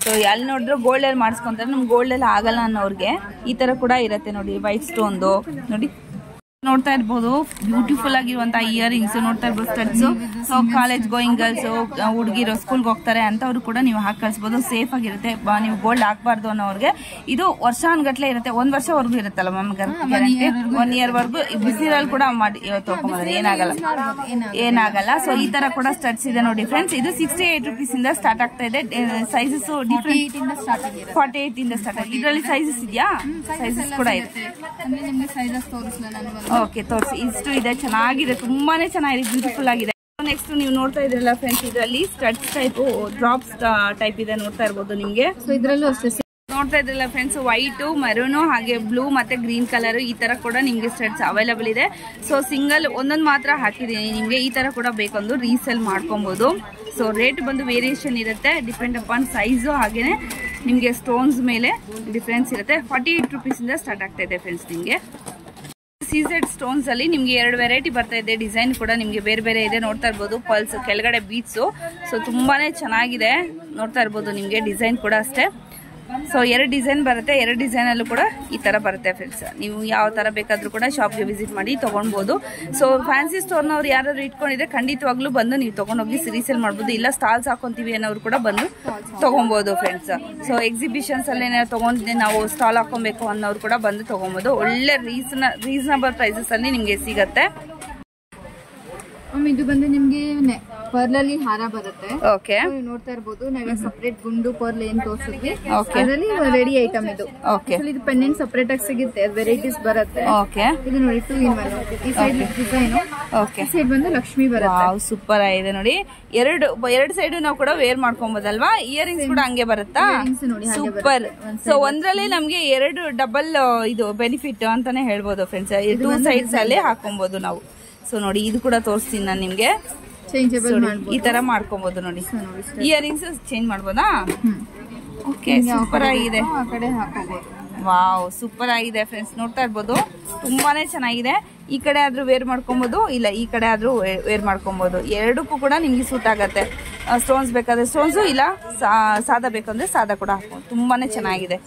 ಸೊ ಸೊ ಅಲ್ಲಿ ನೋಡಿದ್ರೆ ಗೋಲ್ಡಲ್ಲಿ ಮಾಡಿಸ್ಕೊಂತಾರೆ, ನಮ್ಗೆ ಗೋಲ್ಡಲ್ಲಿ ಆಗಲ್ಲ ಅನ್ನೋರಿಗೆ ಈ ಥರ ಕೂಡ ಇರುತ್ತೆ ನೋಡಿ. ವೈಟ್ ಸ್ಟೋನ್ದು ನೋಡಿ, ನೋಡ್ತಾ ಇರ್ಬೋದು ಬ್ಯೂಟಿಫುಲ್ ಆಗಿರುವಂತಹ ಇಯರಿಂಗ್ಸ್ ನೋಡ್ತಾ ಇರ್ಬೋದು, studs. So college going girls, ಹುಡುಗಿರು ಸ್ಕೂಲ್ಗೆ ಹೋಗ್ತಾರೆ ಅಂತವ್ರು ಕೂಡ ನೀವು ಹಾಕಿ ಕಳಿಸ್ಬೋದು, ಸೇಫ್ ಆಗಿರುತ್ತೆ. ನೀವು ಗೋಲ್ಡ್ ಹಾಕ್ಬಾರ್ದು ಅನ್ನೋರಿಗೆ ಇದು ವರ್ಷಾನ್ಗಟ್ಲೆ ಇರುತ್ತೆ, 1 ವರ್ಷವರೆಗೂ ಇರುತ್ತಲ್ಲ ಮ್ಯಾಮ್ ಗ್ಯಾರಂಟಿ, 1 ಇಯರ್ ವರ್ಗು ಬಿಸಿಲಲ್ಲಿ ಕೂಡ ಮಾಡಿ ತೊಗೊಂಡ್ಬಂದ್ರೆ ಏನಾಗಲ್ಲ. ಸೊ ಈ ತರ ಕೂಡ ಸ್ಟಡ್ಸ್ ಇದೆ ನೋಡಿ ಫ್ರೆಂಡ್ಸ್. ಇದು 68 rupees ಇಂದ ಸ್ಟಾರ್ಟ್ ಆಗ್ತಾ ಇದೆ. ಸೈಜಸ್ ಡಿಫ್ರೆಂಟ್ 48 ಇಂದ ಸ್ಟಾರ್ಟ್ ಆಗಿದೆ. ಇದರಲ್ಲಿ ಸೈಜಸ್ ಇದೆಯಾ? ಸೈಜಸ್ ಕೂಡ ಇದೆ. ಓಕೆ ತೋರಿಸಿ. ಇಷ್ಟು ಇದೆ, ಚೆನ್ನಾಗಿದೆ, ತುಂಬಾನೇ ಚೆನ್ನಾಗಿದೆ, ಬ್ಯೂಟಿಫುಲ್ ಆಗಿದೆ. ನೆಕ್ಸ್ಟ್ ನೀವು ನೋಡ್ತಾ ಇದ್ರಲ್ಲ ಫ್ರೆಂಡ್ಸ್, ಇದರಲ್ಲಿ ಸ್ಟಡ್ಸ್ ಟೈಪ್ ಡ್ರಾಪ್ಸ್ ಟೈಪ್ ಇದೆ, ನೋಡ್ತಾ ಇರ್ಬೋದು ನಿಮ್ಗೆ. ಸೊ ಇದ್ರಲ್ಲೂ ಅಷ್ಟೇ ನೋಡ್ತಾ ಇದ್ರಲ್ಲ ಫ್ರೆಂಡ್ಸ್, ವೈಟ್, ಮೆರೂನು ಹಾಗೆ ಬ್ಲೂ ಮತ್ತೆ ಗ್ರೀನ್ ಕಲರ್ ಈ ತರ ಕೂಡ ನಿಮ್ಗೆ ಸ್ಟಡ್ಸ್ ಅವೈಲೇಬಲ್ ಇದೆ. ಸೊ ಸಿಂಗಲ್ ಒಂದೊಂದು ಮಾತ್ರ ಹಾಕಿದೀನಿ ನಿಮ್ಗೆ. ಈ ತರ ಕೂಡ ಬೇಕಂದು ರೀಸೇಲ್ ಮಾಡ್ಕೊಬಹುದು. ಸೊ ರೇಟ್ ಬಂದು ವೇರಿಯೇಷನ್ ಇರುತ್ತೆ, ಡಿಪೆಂಡ್ ಅಪಾನ್ ಸೈಜು, ಹಾಗೇನೆ ನಿಮ್ಗೆ ಸ್ಟೋನ್ಸ್ ಮೇಲೆ ಡಿಫ್ರೆನ್ಸ್ ಇರುತ್ತೆ. 48 rupees ಇಂದ ಸ್ಟಾರ್ಟ್ ಆಗ್ತಾ ಇದೆ ಫ್ರೆಂಡ್ಸ್. ನಿಮ್ಗೆ ಸೀಸೆಡ್ ಸ್ಟೋನ್ಸ್ ಅಲ್ಲಿ ನಿಮ್ಗೆ 2 ವೆರೈಟಿ ಬರ್ತಾ ಇದೆ. ಡಿಸೈನ್ ಕೂಡ ನಿಮ್ಗೆ ಬೇರೆ ಬೇರೆ ಇದೆ, ನೋಡ್ತಾ ಇರ್ಬೋದು. ಪಲ್ಸ್ ಕೆಳಗಡೆ ಬೀಟ್ಸು, ಸೊ ತುಂಬಾನೇ ಚೆನ್ನಾಗಿದೆ, ನೋಡ್ತಾ ಇರ್ಬೋದು. ನಿಮ್ಗೆ ಡಿಸೈನ್ ಕೂಡ ಅಷ್ಟೇ. ಸೊ 2 ಡಿಸೈನ್ ಬರುತ್ತೆ, 2 ಡಿಸೈನ್ ಅಲ್ಲೂ ಕೂಡ ಈ ತರ ಬರುತ್ತೆ ಫ್ರೆಂಡ್ಸ್. ನೀವು ಯಾವ ತರ ಬೇಕಾದ್ರೂ ಕೂಡ ಶಾಪ್ಗೆ ವಿಸಿಟ್ ಮಾಡಿ ತಗೊಳ್ಬಹುದು. ಸೊ ಫ್ಯಾನ್ಸಿ ಸ್ಟೋರ್ನವ್ರು ಯಾರಾದ್ರು ಇಟ್ಕೊಂಡಿದ್ರೆ ಖಂಡಿತವಾಗ್ಲೂ ಬಂದು ನೀವು ತಗೊಂಡೋಗಿ ರೀಸೇಲ್ ಮಾಡ್ಬೋದು. ಇಲ್ಲ ಸ್ಟಾಲ್ಸ್ ಹಾಕೊಂತೀವಿ ಅನ್ನೋರು ಕೂಡ ಬಂದು ತಗೊಬಹುದು ಫ್ರೆಂಡ್ಸ್. ಸೊ ಎಕ್ಸಿಬಿಷನ್ಸ್ ಅಲ್ಲಿ ತಗೊಂಡಿದ್ದೆ ನಾವು ಸ್ಟಾಲ್ ಹಾಕೊಬೇಕು ಅನ್ನೋರು ಕೂಡ ಬಂದು ತಗೊಬಹುದು. ಒಳ್ಳೆ ರೀಸನಬಲ್ ಪ್ರೈಸಸ್ ಅಲ್ಲಿ ನಿಮ್ಗೆ ಸಿಗತ್ತೆ. ಇದು ಬಂದು ನಿಮ್ಗೆ ಪರ್ಲಲ್ಲಿ ಹಾರ ಬರುತ್ತೆ. ಓಕೆ, ನೋಡ್ತಾ ಇರ್ಬೋದು. ನಾವೇ ಸಪರೇಟ್ ಗುಂಡು ಪರ್ಲ್ ಏನ್ ತೋರಿಸಿದ್ವಿ ಅದರಲ್ಲಿ ರೆಡಿ ಐಟಮ್ ಇದು. ಓಕೆ, ಇದು ಪೆಂಡೆಂಟ್ ಸಪರೇಟ್ ಆಗಿ ಸಿಗುತ್ತೆ, ವೆರೈಟೀಸ್ ಬರುತ್ತೆ. ಓಕೆ, ಇದು ನೋಡಿ 2 in 1. ಈ ಸೈಡ್ ಡಿಸೈನ್, ಓಕೆ, ಸೈಡ್ ಬಂದು ಲಕ್ಷ್ಮಿ ಬರುತ್ತೆ. ಸೂಪರ್ ಆಗಿದೆ ನೋಡಿ. ಎರಡು ಸೈಡ್ ನಾವು ಕೂಡ ವೇರ್ ಮಾಡ್ಕೊಬೋದಲ್ವಾ. ಇಯರಿಂಗ್ಸ್ ಕೂಡ ಹಂಗೆ ಬರುತ್ತಾ? ಸೂಪರ್. ಸೊ ಒಂದ್ರಲ್ಲಿ ನಮ್ಗೆ 2 ಡಬಲ್ ಇದು ಬೆನಿಫಿಟ್ ಅಂತಾನೆ ಹೇಳ್ಬೋದು ಫ್ರೆಂಡ್ಸ್. 2 ಸೈಡ್ಸ್ ಅಲ್ಲೇ ಹಾಕೊಬಹುದು ನಾವು. ಸೊ ನೋಡಿ, ಇದು ಕೂಡ ತೋರಿಸ್ತೀನಿ ನಾನು ನಿಮ್ಗೆ. ಈ ತರ ಮಾಡ್ಕೊಬಹುದು ನೋಡಿ. ಇಯರಿಂಗ್ಸ್ ಚೇಂಜ್ ಮಾಡ್ಬೋದಾ? ಓಕೆ, ಸೂಪರ್ ಆಗಿದೆ. ವಾವ್, ಸೂಪರ್ ಆಗಿದೆ ಫ್ರೆಂಡ್ಸ್. ನೋಡ್ತಾ ಇರ್ಬೋದು, ತುಂಬಾನೇ ಚೆನ್ನಾಗಿದೆ. ಈ ಕಡೆ ಆದ್ರೂ ವೇರ್ ಮಾಡ್ಕೊಬಹುದು, ಇಲ್ಲ ಈ ಕಡೆ ಆದ್ರೂ ವೇರ್ ಮಾಡ್ಕೊಬಹುದು. ಎರಡಕ್ಕೂ ಕೂಡ ನಿಮ್ಗೆ ಸೂಟ್ ಆಗತ್ತೆ. ಸ್ಟೋನ್ಸ್ ಬೇಕಾದ್ರೆ ಸ್ಟೋನ್ಸ್, ಇಲ್ಲ ಸಾದಾ ಬೇಕಂದ್ರೆ ಸಾದಾ ಕೂಡ ಹಾಕೊಂಡು ತುಂಬಾನೇ ಚೆನ್ನಾಗಿದೆ.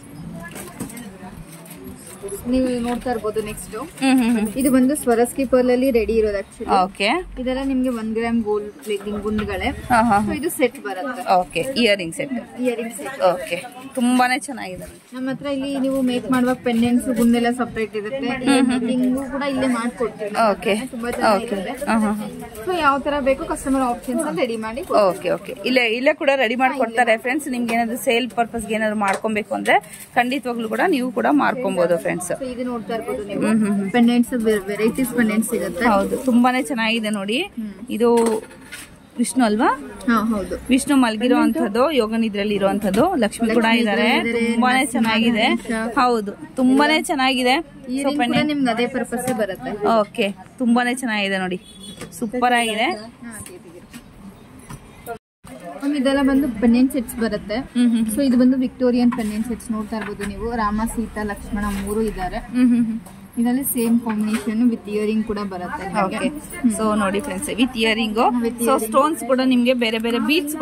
ನೀವು ನೋಡ್ತಾ ಇರ್ಬೋದು. ನೆಕ್ಸ್ಟ್ ಇದು ಬಂದು ಸ್ವರಸ್ಕಿ ಪರ್ಲ್ ಅಲ್ಲಿ ರೆಡಿ ಇರೋದು ಆಕ್ಚುಲಿ. ಓಕೆ, ಇದೆಲ್ಲ ನಿಮ್ಗೆ 1 ಗ್ರಾಮ್ ಗೋಲ್ಡ್ ಪ್ಲೇಟಿಂಗ್ ಗುಂಡುಗಳೇ. ಇದು ಸೆಟ್ ಬರುತ್ತೆ. Okay, earring set. ಓಕೆ, ತುಂಬಾನೇ ಚೆನ್ನಾಗಿದೆ. ನಮ್ಮ ಹತ್ರ ಇಲ್ಲಿ ನೀವು ಮೇಕ್ ಮಾಡುವಾಗ ಪೆಂಡೆಂಟ್ಸ್ ಗುಂಡೆಲ್ಲ ಸಪರೇಟ್ ಇರುತ್ತೆ. ಮೇಕಿಂಗು ಕೂಡ ಇಲ್ಲೇ ಮಾಡ್ಕೊಡ್ತೀವಿ. ಓಕೆ, ತುಂಬಾ ಚೆನ್ನಾಗಿರುತ್ತೆ. ಸೊ ಯಾವ ತರ ಬೇಕು ಕಸ್ಟಮರ್ ಆಪ್ಷನ್ಸ್ ಅಂತ ರೆಡಿ ಮಾಡಿ. ಓಕೆ ಓಕೆ, ಇಲ್ಲೇ ಕೂಡ ರೆಡಿ ಮಾಡ್ಕೊಡ್ತಾರೆ ಫ್ರೆಂಡ್ಸ್. ನಿಮ್ಗೆ ಏನಾದ್ರು ಸೇಲ್ ಪರ್ಪಸ್ಗೆ ಏನಾದ್ರು ಮಾಡ್ಕೊಬೇಕು ಅಂದ್ರೆ ಖಂಡಿತವಾಗ್ಲೂ ಕೂಡ ನೀವು ಕೂಡ ಮಾಡ್ಕೊಬಹುದು ಫ್ರೆಂಡ್ಸ್. ಇದು ನೋಡ್ತಾ ಇರ್ಬೋದು ನೀವು, ಪೆಂಡೆಂಟ್ಸ್ ವೆರೈಟೀಸ್ ಪೆಂಡೆಂಟ್ಸ್ ಸಿಗುತ್ತೆ. ಹೌದು, ತುಂಬಾನೇ ಚೆನ್ನಾಗಿದೆ ನೋಡಿ. ಇದು ವಿಷ್ಣು ಅಲ್ವಾ? ಹೌದು, ವಿಷ್ಣು ಮಲ್ಗಿರುವಂತದ್ದು, ಯೋಗನ್ ಇದ್ರಲ್ಲಿ ಇರುವಂತದ್ದು. ಲಕ್ಷ್ಮಿ ಕೂಡ ಇದಾರೆ, ತುಂಬಾನೇ ಚೆನ್ನಾಗಿದೆ. ಹೌದು, ತುಂಬಾನೇ ಚೆನ್ನಾಗಿದೆ. ನಿಮ್ಗೆ ಅದೇ ಪರ್ಪಸ್ ಬರುತ್ತೆ. ಓಕೆ, ತುಂಬಾನೇ ಚೆನ್ನಾಗಿದೆ ನೋಡಿ, ಸೂಪರ್ ಆಗಿದೆ. ಇದೆಲ್ಲ ಬಂದು ಪೆಂಡೆಂಟ್ ಸೆಟ್ಸ್ ಬರುತ್ತೆ. ಸೊ ಇದು ಬಂದು ವಿಕ್ಟೋರಿಯನ್ ಪೆಂಡೆಂಟ್ ಸೆಟ್ಸ್. ನೋಡ್ತಾ ಇರ್ಬೋದು ನೀವು, ರಾಮ, ಸೀತಾ, ಲಕ್ಷ್ಮಣ 3 ಇದ್ದಾರೆ. ಇದರಲ್ಲಿ ಸೇಮ್ ಕಾಂಬಿನೇಷನ್ ವಿತ್ ಇಯರಿಂಗ್ ಕೂಡ ಬರುತ್ತೆ. ಓಕೆ, ಸೊ ನೋಡಿ friends, with earring. So stones ಕೂಡ ನಿಮ್ಗೆ ಬೇರೆ ಬೇರೆ, ಬೀಟ್ಸ್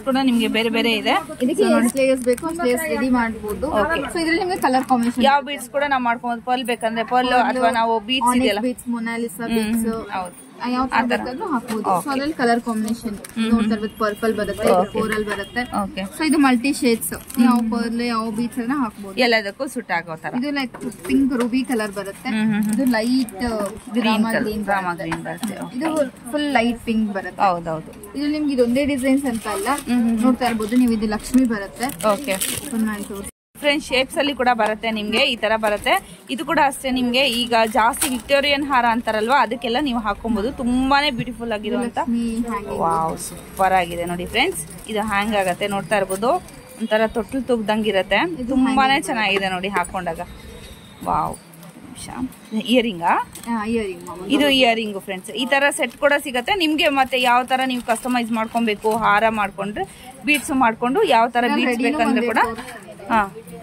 ಕೂಡ ನಿಮ್ಗೆ ಬೇರೆ ಬೇರೆ ಇದೆ. ಇದಕ್ಕೆ ಸ್ಲೇಯರ್ಸ್ ಬೇಕು, ಸ್ಲೇಯರ್ಸ್ ರೆಡಿ ಮಾಡಬಹುದು. ಸೊ ಇದರಲ್ಲಿ ನಿಮ್ಗೆ ಕಲರ್ ಕಾಂಬಿನೇಷನ್ ಯಾವ ಬೀಟ್ಸ್ ಕೂಡ ನಾವು ಮಾಡ್ಕೊಬಹುದು. ಪರ್ಲ್ ಬೇಕಂದ್ರೆ ಪರ್ಲ್, ಅಥವಾ ನಾವು ಬೀಟ್ಸ್ ಇದೆಯಲ್ಲ, ಬೀಟ್ಸ್, ಮೊನಾಲಿಸಾ ಬೀಟ್ಸ್, ಯಾವ ತರ ಬೇಕಾದ್ರೂ ಹಾಕಬಹುದು. ಸೊ ಅದ್ರಲ್ಲಿ ಕಲರ್ ಕಾಂಬಿನೇಷನ್ ನೋಡ್ತಾ ಇರ್ಬೋದು. ಪರ್ಪಲ್ ಬರುತ್ತೆ, ಕೋರಲ್ ಬರುತ್ತೆ. ಸೊ ಇದು ಮಲ್ಟಿ ಶೇಡ್ಸ್, ಯಾವ ಪರ್ಲ್ ಯಾವ ಬೀಟ್ಸ್ ಅನ್ನ ಹಾಕಬಹುದು, ಎಲ್ಲದಕ್ಕೂ ಸೂಟ್ ಆಗೋ ತರ. ಇದು ಲೈಕ್ ಪಿಂಕ್ ರೂಬಿ ಕಲರ್ ಬರುತ್ತೆ. ಇದು ಲೈಟ್ ರಾಮ ಗ್ರೀನ್ ಬರುತ್ತೆ. ಇದು ಫುಲ್ ಲೈಟ್ ಪಿಂಕ್ ಬರುತ್ತೆ. ಹೌದೌದು, ಇದು ನಿಮ್ಗೆ ಇದೊಂದೇ ಡಿಸೈನ್ಸ್ ಅಂತ ಅಲ್ಲ, ನೋಡ್ತಾ ಇರ್ಬೋದು ನೀವು. ಇದು ಲಕ್ಷ್ಮಿ ಬರುತ್ತೆ. ಓಕೆ, ಡಿಫ್ರೆಂಟ್ ಶೇಪ್ಸ್ ಅಲ್ಲಿ ಕೂಡ ಬರುತ್ತೆ ನಿಮ್ಗೆ. ಈ ತರ ಬರುತ್ತೆ. ಇದು ಕೂಡ ಅಷ್ಟೇ, ನಿಮ್ಗೆ ಈಗ ಜಾಸ್ತಿ ವಿಕ್ಟೋರಿಯನ್ ಹಾರ ಅಂತಾರಲ್ವಾ, ಅದಕ್ಕೆಲ್ಲ ನೀವು ಹಾಕೊಬಹುದು. ತುಂಬಾನೇ ಬ್ಯೂಟಿಫುಲ್ ಆಗಿರುವಂತ. ವಾವ್, ಸೂಪರ್ ಆಗಿದೆ ನೋಡಿ ಫ್ರೆಂಡ್ಸ್. ಇದು ಹ್ಯಾಂಗ್ ಆಗತ್ತೆ, ನೋಡ್ತಾ ಇರ್ಬೋದು. ಒಂಥರ ತೊಟ್ಲು ತುಗ್ದಂಗಿರತ್ತೆ. ತುಂಬಾನೇ ಚೆನ್ನಾಗಿದೆ ನೋಡಿ ಹಾಕೊಂಡಾಗ. ವಾವ್, ಇಯರಿಂಗಾ? ಇದು ಇಯರಿಂಗ್ ಫ್ರೆಂಡ್ಸ್. ಈ ತರ ಸೆಟ್ ಕೂಡ ಸಿಗತ್ತೆ ನಿಮ್ಗೆ. ಮತ್ತೆ ಯಾವ ತರ ನೀವು ಕಸ್ಟಮೈಸ್ ಮಾಡ್ಕೊಬೇಕು, ಹಾರ ಮಾಡ್ಕೊಂಡ್ರೆ, ಬೀಟ್ಸ್ ಮಾಡ್ಕೊಂಡು ಯಾವ ತರ ಬೀಟ್ಸ್ ಬೇಕಂದ್ರೆ ಕೂಡ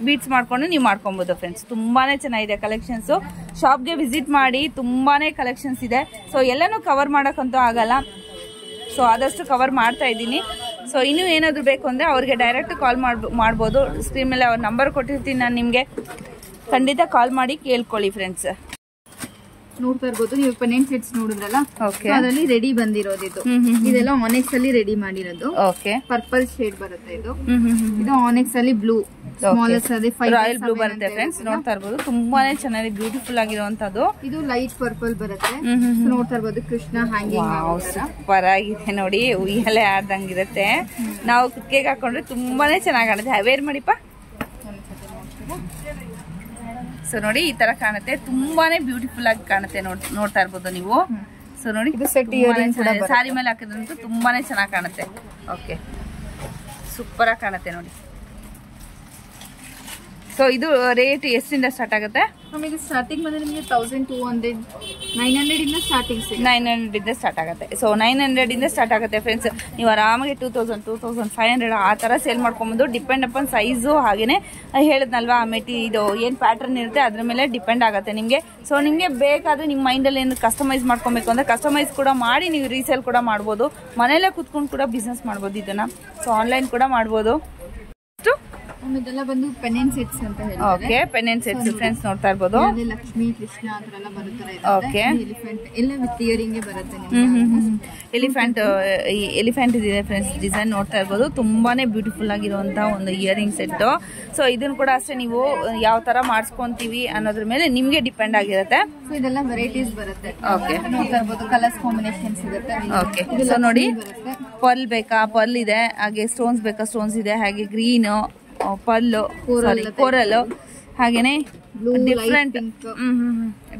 ಬೀಟ್ಸ್ ಮಾಡ್ಕೊಂಡು ನೀವು ಮಾಡ್ಕೊಬಹುದು ಫ್ರೆಂಡ್ಸ್. ತುಂಬಾನೇ ಚೆನ್ನಾಗಿದೆ ಕಲೆಕ್ಷನ್ಸ್. ಶಾಪ್ಗೆ ವಿಸಿಟ್ ಮಾಡಿ, ತುಂಬಾನೇ ಕಲೆಕ್ಷನ್ಸ್ ಇದೆ. ಸೊ ಎಲ್ಲಾನು ಕವರ್ ಮಾಡಕ್ಕಂತೂ ಆಗಲ್ಲ. ಸೊ ಆದಷ್ಟು ಕವರ್ ಮಾಡ್ತಾ ಇದ್ದೀನಿ. ಸೊ ಇನ್ನೂ ಏನಾದರೂ ಬೇಕು ಅಂದರೆ ಅವ್ರಿಗೆ ಡೈರೆಕ್ಟ್ ಕಾಲ್ ಮಾಡ್ಬೋದು. ಸ್ಕ್ರೀನ್ ಮೇಲೆ ಅವ್ರ ನಂಬರ್ ಕೊಟ್ಟಿರ್ತೀನಿ ನಾನು, ನಿಮಗೆ ಖಂಡಿತ ಕಾಲ್ ಮಾಡಿ ಕೇಳ್ಕೊಳ್ಳಿ ಫ್ರೆಂಡ್ಸ್. ನೋಡ್ತಾ ಇರ್ಬೋದು ನೀವು ಪೆಂಡೆಂಟ್ ಸೆಟ್ಸ್ ನೋಡಿದ್ರಲ್ಲ, ಅದರಲ್ಲಿ ರೆಡಿ ಬಂದಿರೋದು ಇದು. ಇದೆಲ್ಲ ಆನೆಕ್ಸ್ ಅಲ್ಲಿ ರೆಡಿ ಮಾಡಿರೋದು. ಪರ್ಪಲ್ ಶೇಡ್ ಬರುತ್ತೆ ಇದು. ಇದು ಆನೆಕ್ಸ್ ಅಲ್ಲಿ ಬ್ಲೂ ಸ್ಮಾಲೆಸ್ಟ್ ಅದೇ ರಾಯಲ್ ಬ್ಲೂ ಬರುತ್ತೆ ಫ್ರೆಂಡ್ಸ್. ನೋಡ್ತಾ ಇರ್ಬೋದು ತುಂಬಾನೇ ಚೆನ್ನಾಗಿ ಬ್ಯೂಟಿಫುಲ್ ಆಗಿರುವಂತದ್ದು. ಇದು ಲೈಟ್ ಪರ್ಪಲ್ ಬರುತ್ತೆ. ನೋಡ್ತಾ ಇರ್ಬೋದು ಕೃಷ್ಣ ಹ್ಯಾಂಗಿಂಗ್ ಸೂಪರ್ ಆಗಿದೆ ನೋಡಿ, ಉಯ್ಯಲೆ ಆಡ್ದಂಗಿರುತ್ತೆ. ನಾವು ಕುತ್ತಿಗೆಗೆ ಹಾಕೊಂಡ್ರೆ ತುಂಬಾನೇ ಚೆನ್ನಾಗಿ ಕಾಣುತ್ತೆ. ವೇರ್ ಮಾಡಿಪ್ಪ. ಸೊ ನೋಡಿ ಈ ತರ ಕಾಣುತ್ತೆ, ತುಂಬಾನೇ ಬ್ಯೂಟಿಫುಲ್ ಆಗಿ ಕಾಣುತ್ತೆ. ನೋಡ್ತಾ ಇರ್ಬೋದು ನೀವು. ಸೊ ನೋಡಿ ಸಾರಿ ಮೇಲೆ ಹಾಕಿದ್ರಂತೂ ತುಂಬಾನೇ ಚೆನ್ನಾಗಿ ಕಾಣುತ್ತೆ. ಓಕೆ, ಸೂಪರ್ ಆಗಿ ಕಾಣುತ್ತೆ ನೋಡಿ. ಸೊ ಇದು ರೇಟ್ ಎಷ್ಟಿಂದ ಸ್ಟಾರ್ಟ್ ಆಗುತ್ತೆ? ನಮಗೆ ಸ್ಟಾರ್ಟಿಂಗ್ ಬಂದ್ರೆ ನಿಮಗೆ 1200 900 ಇಂದ ಸ್ಟಾರ್ಟಿಂಗ್ 900 ಇಂದ ಸ್ಟಾರ್ಟ್ ಆಗುತ್ತೆ. ಸೊ 900 ಇಂದ ಸ್ಟಾರ್ಟ್ ಆಗುತ್ತೆ ಫ್ರೆಂಡ್ಸ್. ನೀವು ಆರಾಮಾಗಿ 2000 2500 ಆ ತರ ಸೇಲ್ ಮಾಡ್ಕೊಬೋದು. ಡಿಪೆಂಡ್ ಅಪಾನ್ ಸೈಜು, ಹಾಗೇನೆ ಹೇಳಿದ್ನಲ್ವಾ ಇದು ಏನ್ ಪ್ಯಾಟರ್ನ್ ಇರುತ್ತೆ ಅದ್ರ ಮೇಲೆ ಡಿಪೆಂಡ್ ಆಗುತ್ತೆ ನಿಮಗೆ. ಸೊ ನಿಮಗೆ ಬೇಕಾದ್ರೆ ನಿಮ್ಮ ಮೈಂಡಲ್ಲಿ ಏನು ಕಸ್ಟಮೈಸ್ ಮಾಡ್ಕೊಬೇಕು ಅಂದ್ರೆ ಕಸ್ಟಮೈಸ್ ಕೂಡ ಮಾಡಿ ನೀವು ರೀಸೇಲ್ ಕೂಡ ಮಾಡ್ಬೋದು. ಮನೇಲೆ ಕುತ್ಕೊಂಡು ಕೂಡ ಬಿಸ್ನೆಸ್ ಮಾಡ್ಬೋದು ಇದನ್ನ. ಸೊ ಆನ್ಲೈನ್ ಕೂಡ ಮಾಡ್ಬೋದು. ಇದೆಲ್ಲ ಬಂದು ಪೆಂಡೆಂಟ್ ಸೆಟ್ಸ್ ಅಂತ ಹೇಳ್ತಾರೆ. ಓಕೆ, ಪೆಂಡೆಂಟ್ ಸೆಟ್ಸ್ ಫ್ರೆಂಡ್ಸ್ ನೋಡ್ತಾ ಇರ್ಬೋದು. ಲಕ್ಷ್ಮಿ ಕೃಷ್ಣ ಅದೆಲ್ಲ ಬರುತ್ತಾರೆ. ಓಕೆ, ಎಲಿಫೆಂಟ್ ಎಲ್ಲ ವಿತ್ ಇಯರಿಂಗ್ ಬರುತ್ತೆ. ಎಲಿಫೆಂಟ್ ಇದೆ ಫ್ರೆಂಡ್ಸ್ ಡಿಸೈನ್ ನೋಡ್ತಾ ಇರ್ಬೋದು. ತುಂಬಾನೇ ಬ್ಯೂಟಿಫುಲ್ ಆಗಿರುವಂತ ಒಂದು ಇಯರಿಂಗ್ ಸೆಟ್. ಸೊ ಇದನ್ನು ಕೂಡ ಅಷ್ಟೇ ನೀವು ಯಾವ ತರ ಮಾಡಿಸ್ಕೊಂತೀವಿ ಅನ್ನೋದ್ರ ಮೇಲೆ ನಿಮ್ಗೆ ಡಿಪೆಂಡ್ ಆಗಿರುತ್ತೆ. ಸೊ ಇದೆಲ್ಲ ವೆರೈಟೀಸ್ ಬರುತ್ತೆ. ಓಕೆ, ನೋಡ್ತಾ ಇರ್ಬೋದು ಕಲರ್ಸ್ ಕಾಂಬಿನೇಷನ್ಸ್ ಸಿಗುತ್ತೆ. ಓಕೆ, ಸೊ ನೋಡಿ ಪರ್ಲ್ ಬೇಕಾ ಪರ್ಲ್ ಇದೆ, ಹಾಗೆ ಸ್ಟೋನ್ಸ್ ಬೇಕಾ ಸ್ಟೋನ್ಸ್ ಇದೆ, ಹಾಗೆ ಗ್ರೀನ್ ಪರ್ಲ್ ಕೋರಲ್, ಹಾಗೇನೆ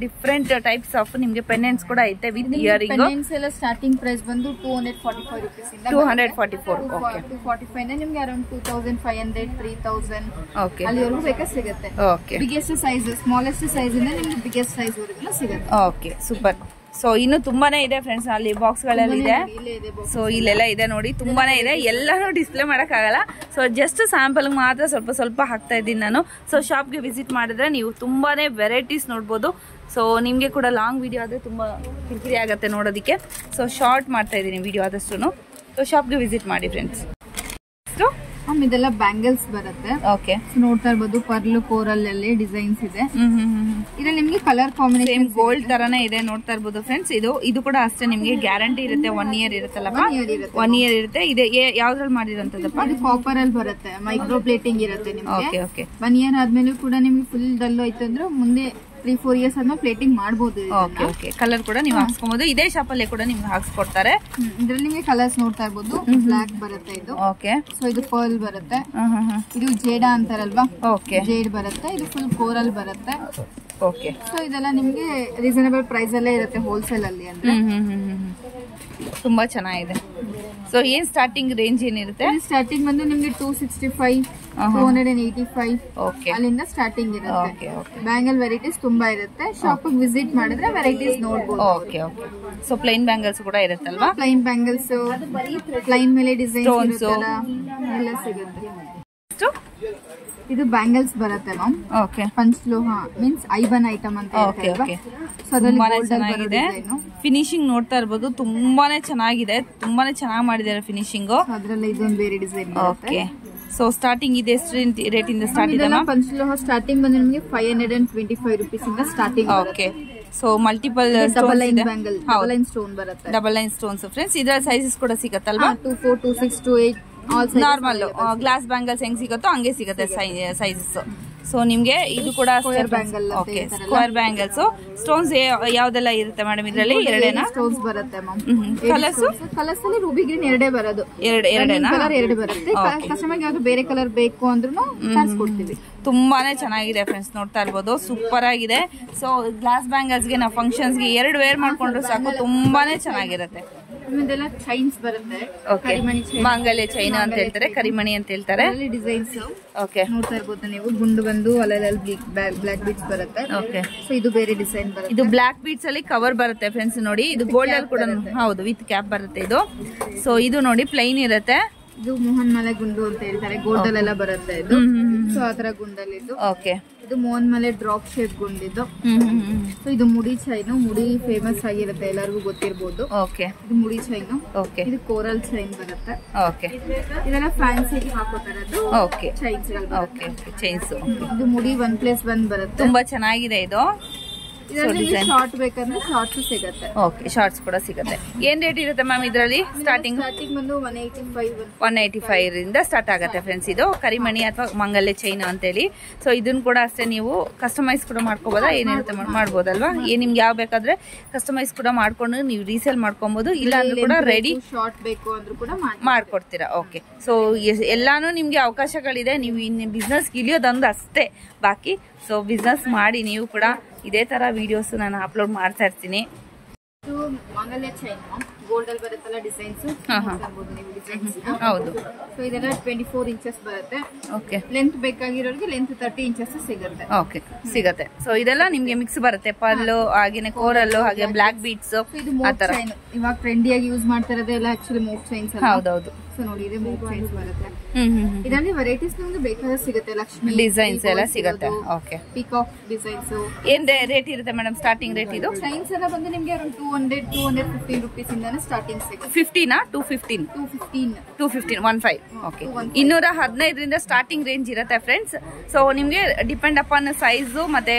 ಡಿಫ್ರೆಂಟ್ ಟೈಪ್ಸ್ ಆಫ್ ನಿಮ್ಗೆ ಪೆಂಡೆಂಟ್ಸ್ ಕೂಡ ಐತೆ ವಿತ್ ಇಯರಿಂಗ್. ಪೆಂಡೆಂಟ್ಸ್ ಎಲ್ಲ ಸ್ಟಾರ್ಟಿಂಗ್ ಪ್ರೈಸ್ ಬಂದು 245 ರೂಪೀಸ್ ಇಂದ 244. ಓಕೆ, 245 ಇಂದ ನಿಮಗೆ ಅರೌಂಡ್ 2500 3000 ಓಕೆ ಅಲ್ಲಿವರೆಗೂ ಬೇಕಾ ಸಿಗುತ್ತೆ. Okay, biggest size smallest size ಇಂದ ನಿಮಗೆ ಬಿಗ್ಗೆಸ್ಟ್ ಸೈಜ್ ವರೆಗೂ ಸಿಗುತ್ತೆ. Okay, super. ಸೊ ಇನ್ನು ತುಂಬಾನೇ ಇದೆ ಫ್ರೆಂಡ್ಸ್, ಅಲ್ಲಿ ಬಾಕ್ಸ್ ಗಳಲ್ಲಿ ಇದೆ. ಸೊ ಇಲ್ಲೆಲ್ಲ ಇದೆ ನೋಡಿ, ತುಂಬಾನೇ ಇದೆ. ಎಲ್ಲಾನು ಡಿಸ್ಪ್ಲೇ ಮಾಡಕ್ ಆಗಲ್ಲ. ಸೊ ಜಸ್ಟ್ ಸ್ಯಾಂಪಲ್ ಮಾತ್ರ ಸ್ವಲ್ಪ ಹಾಕ್ತಾ ಇದ್ದೀನಿ ನಾನು. ಸೊ ಶಾಪ್ಗೆ ವಿಸಿಟ್ ಮಾಡಿದ್ರೆ ನೀವು ತುಂಬಾನೇ ವೆರೈಟೀಸ್ ನೋಡ್ಬೋದು. ಸೊ ನಿಮ್ಗೆ ಕೂಡ ಲಾಂಗ್ ವಿಡಿಯೋ ಆದ್ರೆ ತುಂಬಾ ಕಿರಿಕಿರಿ ಆಗತ್ತೆ ನೋಡೋದಕ್ಕೆ. ಸೊ ಶಾರ್ಟ್ ಮಾಡ್ತಾ ಇದ್ದೀನಿ ವಿಡಿಯೋ ಆದಷ್ಟು. ಸೊ ಶಾಪ್ಗೆ ವಿಸಿಟ್ ಮಾಡಿ ಫ್ರೆಂಡ್ಸ್. ಇದೆಲ್ಲ ಬ್ಯಾಂಗಲ್ಸ್ ಬರುತ್ತೆ. ಓಕೆ, ನೋಡ್ತಾ ಇರ್ಬೋದು ಪರ್ಲ್ ಕೋರಲ್ ಅಲ್ಲಿ ಡಿಸೈನ್ಸ್ ಇದೆ. ಇದ್ರಲ್ಲಿ ನಿಮ್ಗೆ ಕಲರ್ ಕಾಂಬಿನೇಷನ್ ಗೋಲ್ಡ್ ತರಾನೇ ಇದೆ. ನೋಡ್ತಾ ಇರ್ಬೋದು ಫ್ರೆಂಡ್ಸ್. ಇದು ಕೂಡ ಅಷ್ಟೇ ನಿಮ್ಗೆ ಗ್ಯಾರಂಟಿ ಇರುತ್ತೆ. 1 ಇಯರ್ ಇರುತ್ತಲ್ಲಪ್ಪ, 1 ಇಯರ್ ಇರುತ್ತೆ. ಇದೆ ಯಾವ್ದ್ರಲ್ಲಿ ಮಾಡಿರೋಂಥದ್ದಪ್ಪ? ಅದು ಕಾಪರ್ ಅಲ್ಲಿ ಬರುತ್ತೆ. ಮೈಕ್ರೋ ಪ್ಲೇಟಿಂಗ್ ಇರುತ್ತೆ ನಿಮ್ಗೆ. Okay, okay. 1 ಇಯರ್ ಆದ್ಮೇಲೆ ಕೂಡ ನಿಮ್ಗೆ ಫುಲ್ ಡಲ್ ಆಯ್ತು ಅಂದ್ರೆ ಮುಂದೆ 3-4 ಇಯರ್ಸ್ ಆದ್ಮೇಲೆ ಪ್ಲೇಟಿಂಗ್ ಮಾಡಬಹುದು. Okay, okay. ಕಲರ್ ಕೂಡ ನೀವು ಹಾಕ್ಸ್ಕೊಬಹುದು. ಇದೇ ಶಾಪ್ ಅಲ್ಲಿ ಕೂಡ ನಿಮ್ಗೆ ಹಾಕ್ಸ್ಕೊಡ್ತಾರೆ. ಇದ್ರಲ್ಲಿ ನಿಮ್ಗೆ ಕಲರ್ಸ್ ನೋಡ್ತಾ ಇರ್ಬೋದು. ಬ್ಲಾಕ್ ಬರುತ್ತೆ ಇದು. ಓಕೆ, ಸೊ ಇದು ಪರ್ಲ್ ಬರುತ್ತೆ. ಇದು ಜೇಡಾ ಅಂತಾರಲ್ವಾ, ಓಕೆ, ಜೇಡ್ ಬರುತ್ತೆ. ಇದು ಫುಲ್ ಕೋರಲ್ ಬರುತ್ತೆ. ಓಕೆ. ಸೊ ಇದೆಲ್ಲ ನಿಮ್ಗೆ ರೀಸನಬಲ್ ಪ್ರೈಸ್ ಅಲ್ಲೇ ಇರುತ್ತೆ ಹೋಲ್ಸೇಲ್ ಅಲ್ಲಿ ಅಂದ್ರೆ. ತುಂಬಾ ಚೆನ್ನಾಗಿದೆ. ಸೊ ಏನ್ ಸ್ಟಾರ್ಟಿಂಗ್ ರೇಂಜ್ ಏನಿರುತ್ತೆ? ಸ್ಟಾರ್ಟಿಂಗ್ ಬಂದು ನಿಮ್ಗೆ 265 285 ಓಕೆ ಅಲ್ಲಿಂದ ಸ್ಟಾರ್ಟಿಂಗ್ ಇರುತ್ತೆ. Okay, okay. ಬ್ಯಾಂಗಲ್ ವೆರೈಟೀಸ್ ತುಂಬಾ ಇರುತ್ತೆ. ಶಾಪ್ ವಿಸಿಟ್ ಮಾಡಿದ್ರೆ ವೆರೈಟೀಸ್ ನೋಡಬಹುದು. Okay, okay. So plain bangles ಕೂಡ ಇರುತ್ತಲ್ವಾ? ಪ್ಲೈನ್ ಬ್ಯಾಂಗಲ್ಸ್, ಪ್ಲೈನ್ ಮೇಲೆ ಡಿಸೈನ್ ಇರುತ್ತಲ್ಲ ಎಲ್ಲ ಸಿಗುತ್ತೆ. ಇದು ಬ್ಯಾಂಗಲ್ಸ್ ಬರುತ್ತೆ ಮ್ಯಾಮ್. ಓಕೆ, ಪಂಚಲೋಹ ಮೀನ್ಸ್ ಐಬನ್ ಐಟಮ್ ಅಂತ ಹೇಳ್ತಾರೆ. ತುಂಬಾನೇ ಚೆನ್ನಾಗಿದೆ. ಫಿನಿಶಿಂಗ್ ನೋಡ್ತಾ ಇರ್ಬೋದು, ತುಂಬಾನೇ ಚೆನ್ನಾಗಿದೆ. ತುಂಬಾನೇ ಚೆನ್ನಾಗಿ ಮಾಡಿದ್ದಾರೆ ಫಿನಿಶಿಂಗ್. ಅದ್ರಲ್ಲಿ ಇದೊಂದು ಬೇರೆ ಡಿಸೈನ್. ಓಕೆ. ಸೊ ಸ್ಟಾರ್ಟಿಂಗ್ ಇದೆ ರೇಟ್ ಇಂದ ಸ್ಟಾರ್ಟ್ ಇದೆ. ಪಂಚಲೋಹ ಸ್ಟಾರ್ಟಿಂಗ್ ಬಂದ್ರೆ ನಿಮಗೆ 525 ರೂಪೀಸ್ ಇಂದ starting. Okay. So multiple double line bangle, double line stone ಬರುತ್ತೆ. Double line stones friends. ಇದರ ಸೈಜಸ್ ಕೂಡ ಸಿಗತ್ತಲ್ವಾ? 24 26 28 ನಾರ್ಮಲ್ ಗ್ಲಾಸ್ ಬ್ಯಾಂಗಲ್ಸ್ ಹೆಂಗ್ ಸಿಗುತ್ತೋ ಹಂಗೆ ಸಿಗುತ್ತೆ ಸೈಜಸ್. ಸೊ ನಿಮ್ಗೆ ಇದು ಕೂಡ ಸ್ಕ್ವೇರ್ ಬ್ಯಾಂಗಲ್ಸ್. ಸ್ಟೋನ್ಸ್ ಯಾವ್ದೆಲ್ಲ ಇರುತ್ತೆ ಮೇಡಮ್ ಇದರಲ್ಲಿ? ಎರಡೇನಾ? ಸ್ಟೋನ್ಸ್ ಬರುತ್ತೆ ಮ್ಯಾಮ್. ಕಲರ್ಸ್ ಅಲ್ಲಿ ರೂಬಿ ಗ್ರೀನ್ ಎರಡೇ ಬರೋದು. ಎರಡೇನಾ? ಕಲರ್ ಎರಡು ಬರುತ್ತೆ. ಕಸ್ಟಮರ್ ಯಾವ್ದು ಬೇರೆ ಕಲರ್ ಬೇಕು ಅಂದ್ರೂ ತರಿಸ್ಕೊಡ್ತೀವಿ. ತುಂಬಾನೇ ಚೆನ್ನಾಗಿದೆ ಫ್ರೆಂಡ್ಸ್, ನೋಡ್ತಾ ಇರ್ಬೋದು. ಸೂಪರ್ ಆಗಿದೆ. ಸೊ ಗ್ಲಾಸ್ ಬ್ಯಾಂಗಲ್ಸ್ ಗೆ ನಾವು ಫಂಕ್ಷನ್ಸ್ ಗೆ 2 ವೇರ್ ಮಾಡ್ಕೊಂಡ್ರೆ ಸಾಕು, ತುಂಬಾನೇ ಚೆನ್ನಾಗಿರುತ್ತೆ. ಇದೆಲ್ಲ ಚೈನ್ಸ್ ಬರುತ್ತೆ. ಓಕೆ, ಮಾಂಗಲ್ಯ ಚೈನ್ ಅಂತ ಹೇಳ್ತಾರೆ, ಕರಿಮಣಿ ಅಂತ ಹೇಳ್ತಾರೆ. ಡಿಸೈನ್ಸ್ ಓಕೆ, ನೋಡ್ತಾ ಇರ್ಬೋದು ನೀವು. ಗುಂಡು ಬಂದು ಅಲ್ಲಲ್ಲಿ ಬ್ಲಾಕ್ ಬೀಡ್ಸ್ ಬರುತ್ತೆ. ಓಕೆ. ಸೊ ಇದು ಬೇರೆ ಡಿಸೈನ್ ಬರುತ್ತೆ. ಇದು ಬ್ಲಾಕ್ ಬೀಡ್ಸ್ ಅಲ್ಲಿ ಕವರ್ ಬರುತ್ತೆ ಫ್ರೆಂಡ್ಸ್. ನೋಡಿ ಇದು ಗೋಲ್ಡ್ ಅಲ್ಲಿ ಕೂಡ ಹೌದು, ವಿತ್ ಕ್ಯಾಪ್ ಬರುತ್ತೆ ಇದು. ಸೊ ಇದು ನೋಡಿ ಪ್ಲೈನ್ ಇರುತ್ತೆ. ಇದು ಮೋಹನ್ ಮಾಲೆ ಗುಂಡು ಅಂತ ಹೇಳ್ತಾರೆ. ಗೋಲ್ಡ್ ಅಲ್ಲೆಲ್ಲ ಬರುತ್ತೆ ಇದು. ಸೊ ಆತರ ಗುಂಡಲ್ಲಿ ಇದು. ಓಕೆ. ಇದು ಮೋನ್ ಮೇಲೆ ಡ್ರಾಪ್ ಶೇಪ್ ಗೊಂಡಿದ್ದು. ಸೊ ಇದು ಮುಡಿ ಚೈನು, ಮುಡಿ ಫೇಮಸ್ ಆಗಿರುತ್ತೆ, ಎಲ್ಲರಿಗೂ ಗೊತ್ತಿರಬಹುದು. ಓಕೆ, ಇದು ಮುಡಿ ಚೈನು. ಓಕೆ, ಇದು ಕೋರಲ್ ಚೈನ್ ಬರುತ್ತೆ. ಓಕೆ, ಇದೆಲ್ಲ ಫ್ಯಾನ್ಸಿ ಹಾಕೋತಾರದು. Okay, chains okay, chains. ಇದು ಮುಡಿ 1+1 ಬರುತ್ತೆ. ತುಂಬಾ ಚೆನ್ನಾಗಿದೆ ಇದು. ಇದರಲ್ಲಿ ಶಾರ್ಟ್ ಬೇಕಂದ್ರೆ ಶಾರ್ಟ್ಸ್ ಸಿಗುತ್ತೆ. ಓಕೆ, ಶಾರ್ಟ್ಸ್ ಕೂಡ ಸಿಗುತ್ತೆ. ಏನ್ ರೇಟ್ ಇರುತ್ತೆ ಮ್ಯಾಮ್ ಇದರಲ್ಲಿ? ಸ್ಟಾರ್ಟಿಂಗ್ ಬಂದು 185 ರಿಂದ ಸ್ಟಾರ್ಟ್ ಆಗುತ್ತೆ ಫ್ರೆಂಡ್ಸ್. ಇದು ಕರಿಮಣಿ ಅಥವಾ ಮಂಗಲ್ಯ ಚೈನ್ ಅಂತೇಳಿ. ಸೊ ಇದನ್ನ ಕೂಡ ಅಷ್ಟೇ ನೀವು ಕಸ್ಟಮೈಸ್ ಕೂಡ ಮಾಡ್ಕೋಬೋದಾ? ಏನಿರುತ್ತೆ ಮಾಡ್ಬೋದಲ್ವಾ? ನಿಮ್ಗೆ ಯಾವ ಬೇಕಾದ್ರೆ ಕಸ್ಟಮೈಸ್ ಕೂಡ ಮಾಡ್ಕೊಂಡು ನೀವು ರೀಸೇಲ್ ಮಾಡ್ಕೊಬಹುದು. ಇಲ್ಲ ಅಂದ್ರೆ ಕೂಡ ರೆಡಿ ಶಾರ್ಟ್ ಬೇಕು ಅಂದ್ರೂ ಕೂಡ ಮಾಡ್ಕೊಡ್ತೀರಾ. ಓಕೆ, ಸೊ ಎಲ್ಲಾನು ನಿಮ್ಗೆ ಅವಕಾಶಗಳಿದೆ. ನೀವು ಇನ್ನು ಬಿಸ್ನೆಸ್ ಇಳಿಯೋದೊಂದು ಅಷ್ಟೇ ಬಾಕಿ. ಸೊ ಬಿಸ್ನೆಸ್ ಮಾಡಿ ನೀವು ಕೂಡ ಇದೇ ತರ ವಿಡಿಯೋಸ್ ನಾನು ಅಪ್ಲೋಡ್ ಮಾಡ್ತಾ ಇರ್ತೀನಿ. ಇದು ಮಂಗಲ್ಯ ಚೈನ್ ಗೋಲ್ಡ್ ಅಲ್ಲಿ ಬರುತ್ತಲ್ಲ ಡಿಸೈನ್ಸ್. ಹೌದು. ಸೊ ಇದೆಲ್ಲ 24 ಇಂಚಸ್ ಬರುತ್ತೆ. ಓಕೆ, ಲೆಂತ್ ಬೇಕಾಗಿರೋರಿಗೆ ಲೆಂತ್ 30 ಇಂಚಸ್ ಸಿಗುತ್ತೆ. ಓಕೆ, ಸಿಗುತ್ತೆ. ಸೊ ಇದೆಲ್ಲ ನಿಮ್ಗೆ ಮಿಕ್ಸ್ ಬರುತ್ತೆ, ಪರ್ಲು ಹಾಗೇನೆ ಕೋರಲ್ಲು ಹಾಗೆ ಬ್ಲಾಕ್ ಬೀಟ್ಸ್. ಇದು ಮೋಕ್ ಚೈನ್ ಇವಾಗ ಟ್ರೆಂಡಿಯಾಗಿ ಯೂಸ್ ಮಾಡ್ತಾ ಇರೋದೆಲ್ಲ ಆಕ್ಚುಲಿ ಮೋಕ್ ಚೈನ್ಸ್. ಹೌದೌದು. ಸೊ ನೋಡಿ ಇದೆ ಮೋಕ್ ಚೈನ್ಸ್ ಬರುತ್ತೆ. ಇದರಲ್ಲಿ ವೆರೈಟೀಸ್ ನಿಮ್ಗೆ ಬೇಕಾದ ಸಿಗುತ್ತೆ. ಲಕ್ಷ್ಮಿ ಡಿಸೈನ್ಸ್ ಎಲ್ಲ ಸಿಗುತ್ತೆ. Okay, peacock designs. ಏನ್ ರೇಟ್ ಇರುತ್ತೆ ಮೇಡಮ್ ಸ್ಟಾರ್ಟಿಂಗ್ ರೇಟ್? ಇದು ಚೈನ್ಸ್ ಎಲ್ಲ ಬಂದು ನಿಮ್ಗೆ ಅರೌಂಡ್ 200-215 ರುಪೀಸ್ ಇಂದಾನೆ ಸ್ಟಾರ್ಟಿಂಗ್ ಸಿಗುತ್ತೆ. 50 215 215 ಓಕೆ, 215 ರಿಂದ ಸ್ಟಾರ್ಟಿಂಗ್ ರೇಂಜ್ ಇರುತ್ತೆ ಫ್ರೆಂಡ್ಸ್. ಸೊ ನಿಮ್ಗೆ ಡಿಪೆಂಡ್ ಅಪಾನ್ ಸೈಜ್ ಮತ್ತೆ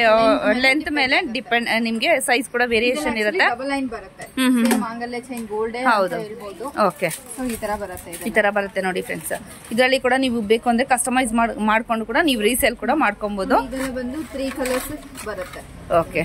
ಲೆಂತ್ ಮೇಲೆ ಡಿಪೆಂಡ್, ನಿಮ್ಗೆ ಸೈಜ್ ಕೂಡ ವೇರಿಯೇಷನ್ ಇರುತ್ತೆ. ಡಬಲ್ ಲೈನ್ ಬರುತ್ತೆ. ಮಾಂಗಲ್ಯ ಚೈನ್ ಗೋಲ್ಡ್ ಹೌದು. ಹೇಳ್ಬೋದು. ಓಕೆ, ಸೊ ಈ ತರ ಬರುತ್ತೆ. ಈ ತರ ಬರುತ್ತೆ ನೋಡಿ ಫ್ರೆಂಡ್ಸ್. ಇದರಲ್ಲಿ ಕೂಡ ನೀವು ಬೇಕು ಅಂದ್ರೆ ಕಸ್ಟಮೈಸ್ ಮಾಡ್ಕೊಂಡು ಕೂಡ ನೀವು ರೀಸೇಲ್ ಕೂಡ ಮಾಡ್ಕೊಬಹುದು. ಇದರಲ್ಲಿ ಬಂದು 3 ಕಲರ್ಸ್ ಬರುತ್ತೆ. ಓಕೆ,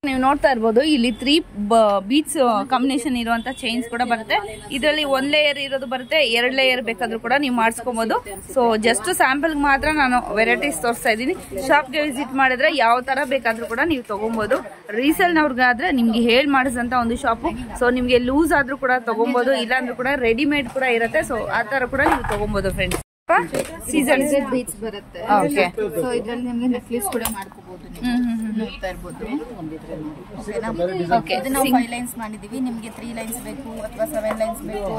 ನೀವು ನೋಡ್ತಾ ಇರ್ಬೋದು ಇಲ್ಲಿ 3 ಬೀಟ್ಸ್ ಕಾಂಬಿನೇಷನ್ ಇರುವಂತ ಚೈನ್ಸ್ ಕೂಡ ಬರುತ್ತೆ. ಇದರಲ್ಲಿ 1 ಲೇಯರ್ ಇರೋದು ಬರುತ್ತೆ, 2 ಲೇಯರ್ ಬೇಕಾದ್ರೂ ಕೂಡ ನೀವು ಮಾಡಿಸ್ಕೊಬಹುದು. ಸೊ ಜಸ್ಟ್ ಸ್ಯಾಂಪಲ್ ಮಾತ್ರ ನಾನು ವೆರೈಟೀಸ್ ತೋರಿಸ್ತಾ ಇದ್ದೀನಿ. ಶಾಪ್ಗೆ ವಿಸಿಟ್ ಮಾಡಿದ್ರೆ ಯಾವ ತರ ಬೇಕಾದ್ರೂ ಕೂಡ ನೀವು ತಗೊಬಹುದು. ರೀಸೇಲ್ ನವ್ರಿಗಾದ್ರೆ ನಿಮ್ಗೆ ಹೇಳಿ ಮಾಡಿಸಂತ ಒಂದು ಶಾಪು. ಸೊ ನಿಮ್ಗೆ ಲೂಸ್ ಆದ್ರೂ ಕೂಡ ತಗೊಬಹುದು, ಇಲ್ಲಾಂದ್ರೂ ಕೂಡ ರೆಡಿಮೇಡ್ ಕೂಡ ಇರುತ್ತೆ. ಸೊ ಆ ತರ ಕೂಡ ನೀವು ತಗೊಬಹುದು ಫ್ರೆಂಡ್ಸ್. ಸೀಸನ್ ಬೀಟ್ಸ್ ಬರುತ್ತೆ. ಸೊ ಇದರಲ್ಲಿ ನಿಮಗೆ ನೆಕ್ಲೆಸ್ ಕೂಡ ಮಾಡ್ಕೋಬಹುದು. ನೋಡ್ತಾ ಇರಬಹುದು. ಓಕೆ, ಇದು ನಾವು 5 ಲೈನ್ಸ್ ಮಾಡಿದೀವಿ. ನಿಮಗೆ 3 ಲೈನ್ಸ್ ಬೇಕು ಅಥವಾ 7 ಲೈನ್ಸ್ ಬೇಕು